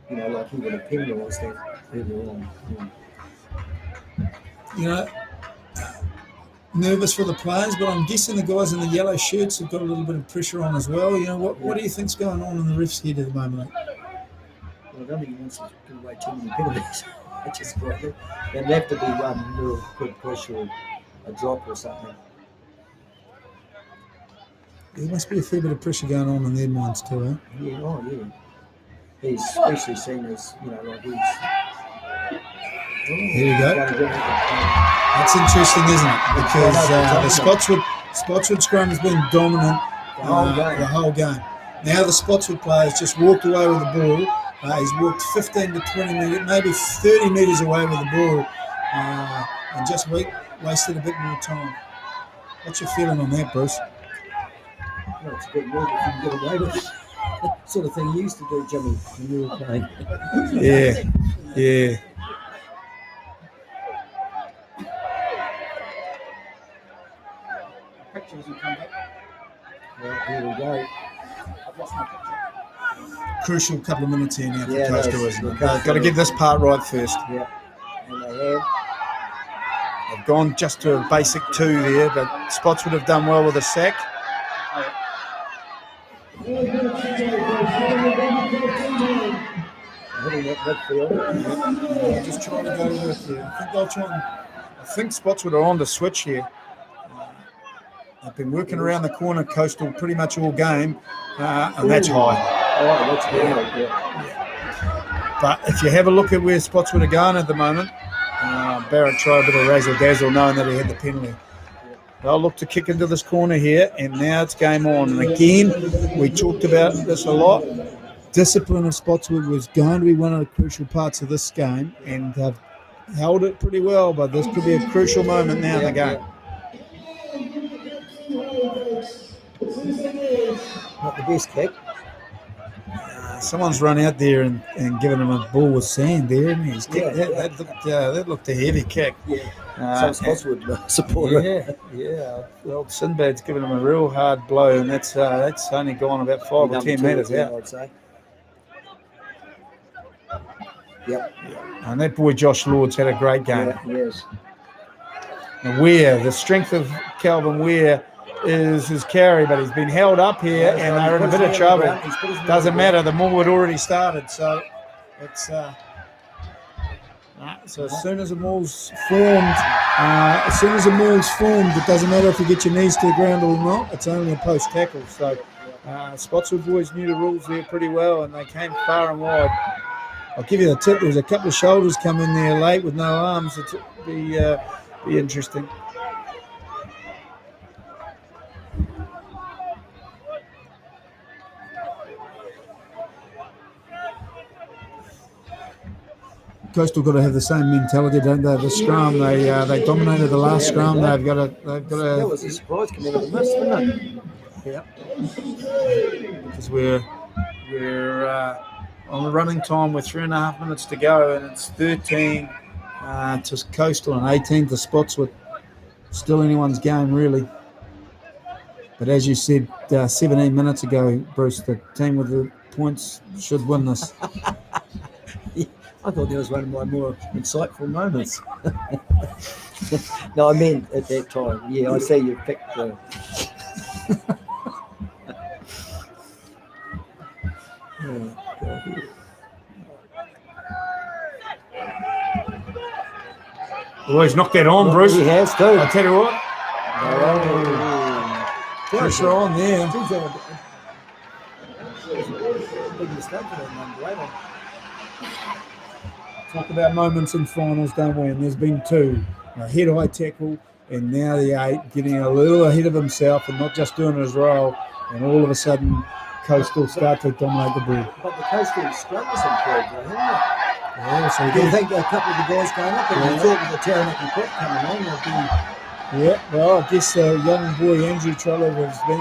you know, like he would have penalised that earlier on. You know, nervous for the players, but I'm guessing the guys in the yellow shirts have got a little bit of pressure on as well. You know, what do you think's going on in the ref's head at the moment? Well, I don't think he wants to give away too many penalties, which is great. There'd have to be one real good push or a drop or something. There must be a fair bit of pressure going on in their minds too, eh? Yeah, He's especially seen as, you know, like he's... Here we go. That's interesting, isn't it? Because the Spotswood scrum has been dominant the whole game. Now the Spotswood players just walked away with the ball. He's walked 15 to 20 metres, maybe 30 metres away with the ball, and just wasted a bit more time. What's your feeling on that, Bruce? Well, it's a bit weird if you can get away with it. That sort of thing you used to do, Jimmy, when you were playing. Yeah. Picture hasn't come back. Well, here we go. I've lost my picture. Crucial couple of minutes here now for Yeah, Coastal, isn't it? Got to get this part right first. Yeah, and they have. They've gone just to a basic 2 there, but Spots would have done well with a sack. Hitting that midfield. Just trying to go with it. I think Spotswood are on the switch here. They've been working around the corner, Coastal, pretty much all game, and that's high. Oh, that's good. Yeah. But if you have a look at where Spotswood are going at the moment, Barrett tried a bit of razzle-dazzle knowing that he had the penalty. They'll look to kick into this corner here, and now it's game on. And again, we talked about this a lot. Discipline of Spotswood was going to be one of the crucial parts of this game, and they've held it pretty well, but this could be a crucial moment now in the game. not the best kick. Someone's run out there and given him a ball with sand there, and he's kicked that. That looked a heavy kick. Yeah. Some spots would support it. Yeah. The old Sinbad's given him a real hard blow, and that's only gone about 5 or 10 metres out. I'd say. Yep. And that boy Josh Lord's had a great game. Yeah, yes. And the strength of Calvin Weir is his carry, but he's been held up here and they're in a bit of trouble. Doesn't matter, the maul had already started, so it's so as soon as the maul's formed, it doesn't matter if you get your knees to the ground or not, it's only a post tackle. So Spotswood boys knew the rules there pretty well and they came far and wide. I'll give you the tip, there was a couple of shoulders come in there late with no arms. It'd be interesting. Coastal got to have the same mentality, don't they? The scrum, they dominated the last scrum. They've got to. That was a surprise coming out of the mist, wasn't it? Yeah. Because we're on the running time with 3.5 minutes to go, and it's 13 to Coastal and 18 to Spotswood. Still anyone's game, really. But as you said 17 minutes ago, Bruce, the team with the points should win this. I thought that was one of my more insightful moments. No, I meant at that time. Yeah, I see you picked the... Oh, he's knocked that on, Bruce. He has too. I'll tell you what. Pressure on there. Big mistake for that number, ain't it? Talk about moments in finals, don't we? And there's been two. A head-high tackle, and now the 8 getting a little ahead of himself and not just doing his role. And all of a sudden, Coastal start to dominate the ball. But the Coastal scrum was improved, hasn't it? Yeah, so Do you think a couple of the guys going up, and you thought with the Taranaki Prep coming on, they've been... Yeah, well, I guess young boy Andrew Trollope has been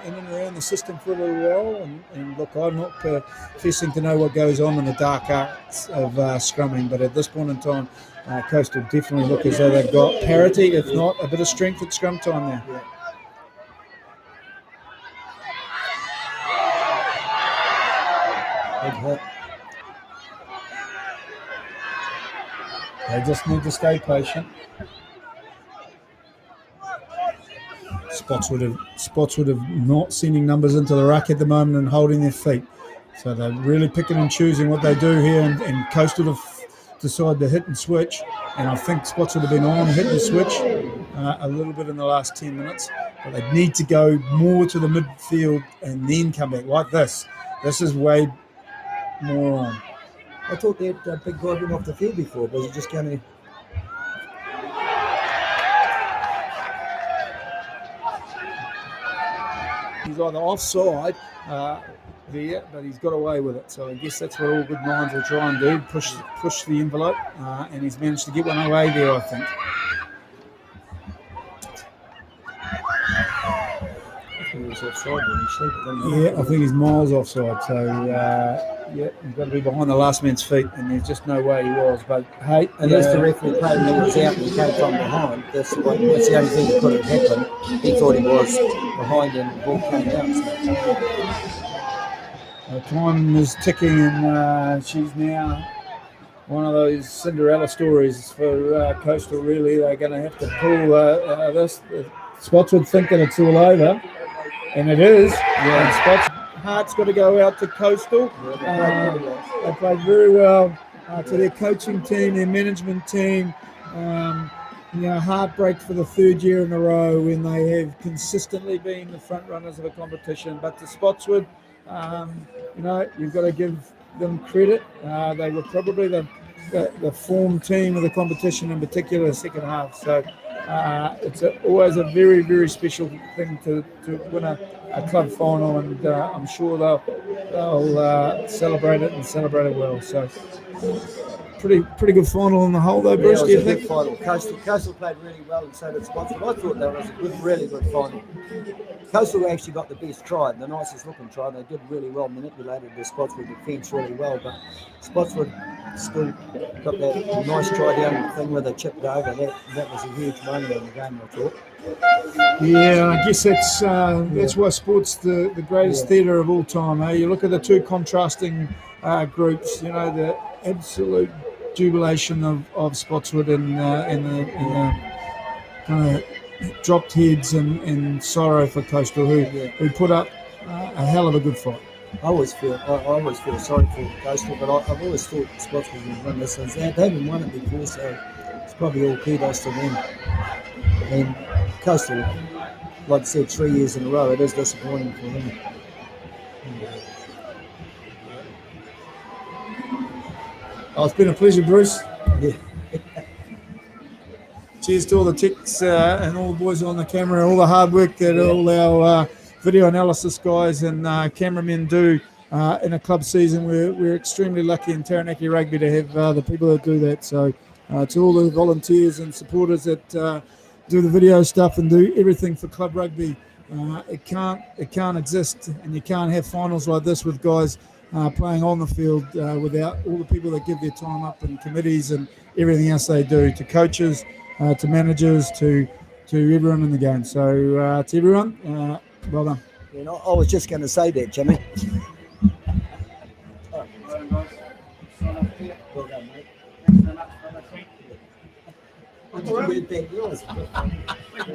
in and around the system for a little while. And look, I'm not professing to know what goes on in the dark arts of scrumming, but at this point in time, Coastal definitely look as though they've got parity, if not a bit of strength at scrum time now. Yeah. Big hit. They just need to stay patient. Spotswood have not sending numbers into the ruck at the moment and holding their feet. So they're really picking and choosing what they do here, and Coastal have decided to hit and switch. And I think Spotswood have been on hit and switch a little bit in the last 10 minutes. But they need to go more to the midfield and then come back like this. This is way more on. I thought that big guy went off the field before, but he's just going to... He's either offside there, but he's got away with it. So I guess that's what all good minds will try and do, push the envelope, and he's managed to get one away there, I think. He was offside when he slept. Yeah, I think he's miles offside. So, yeah, he's got to be behind the last man's feet, and there's just no way he was. But, hey... Unless the referee played him was out and he came from behind, that's the only thing that could have happened. He thought he was behind and the ball came out. Time is ticking, and she's now one of those Cinderella stories for Coastal, really. They're going to have to pull this. Spotswood think that it's all over, and it is. Yeah. And Spotswood heart's got to go out to Coastal. They played very well to their coaching team, their management team. Heartbreak for the third year in a row when they have consistently been the front runners of a competition. But to Spotswood, you've got to give them credit. They were probably the form team of the competition, in particular the second half. So it's always a very, very special thing to win a club final, and I'm sure they'll celebrate it and celebrate it well. So pretty good final on the whole, though, Bruce. Yeah, Do you it was a think? good final. Coastal played really well, and so did Spotswood. I thought that was a really good final. Coastal actually got the best try, the nicest looking try. They did really well, manipulated the Spotswood defence really well, but Spotswood still got that nice try down thing where they chipped over. That was a huge moment in the game, I thought. Yeah, I guess that's why sport's the greatest theatre of all time. You look at the two contrasting groups. You know, the absolute jubilation of Spotswood and the kind of dropped heads and sorrow for Coastal, who put up a hell of a good fight. I always feel sorry for Coastal, but I've always thought Spotswood would win this. They haven't won it before, so it's probably all kudos to them. And Coastal, like I said, 3 years in a row, it is disappointing for them. Oh, it's been a pleasure, Bruce. Yeah. Cheers to all the techs and all the boys on the camera, all the hard work that all our video analysis guys and cameramen do in a club season. We're extremely lucky in Taranaki Rugby to have the people that do that. So to all the volunteers and supporters that do the video stuff and do everything for club rugby, it can't exist, and you can't have finals like this with guys playing on the field without all the people that give their time up and committees and everything else they do, to coaches, to managers, to everyone in the game. So to everyone, well done. You know, I was just going to say that, Jimmy. Well done, mate. Thanks so much for listening. Thank you.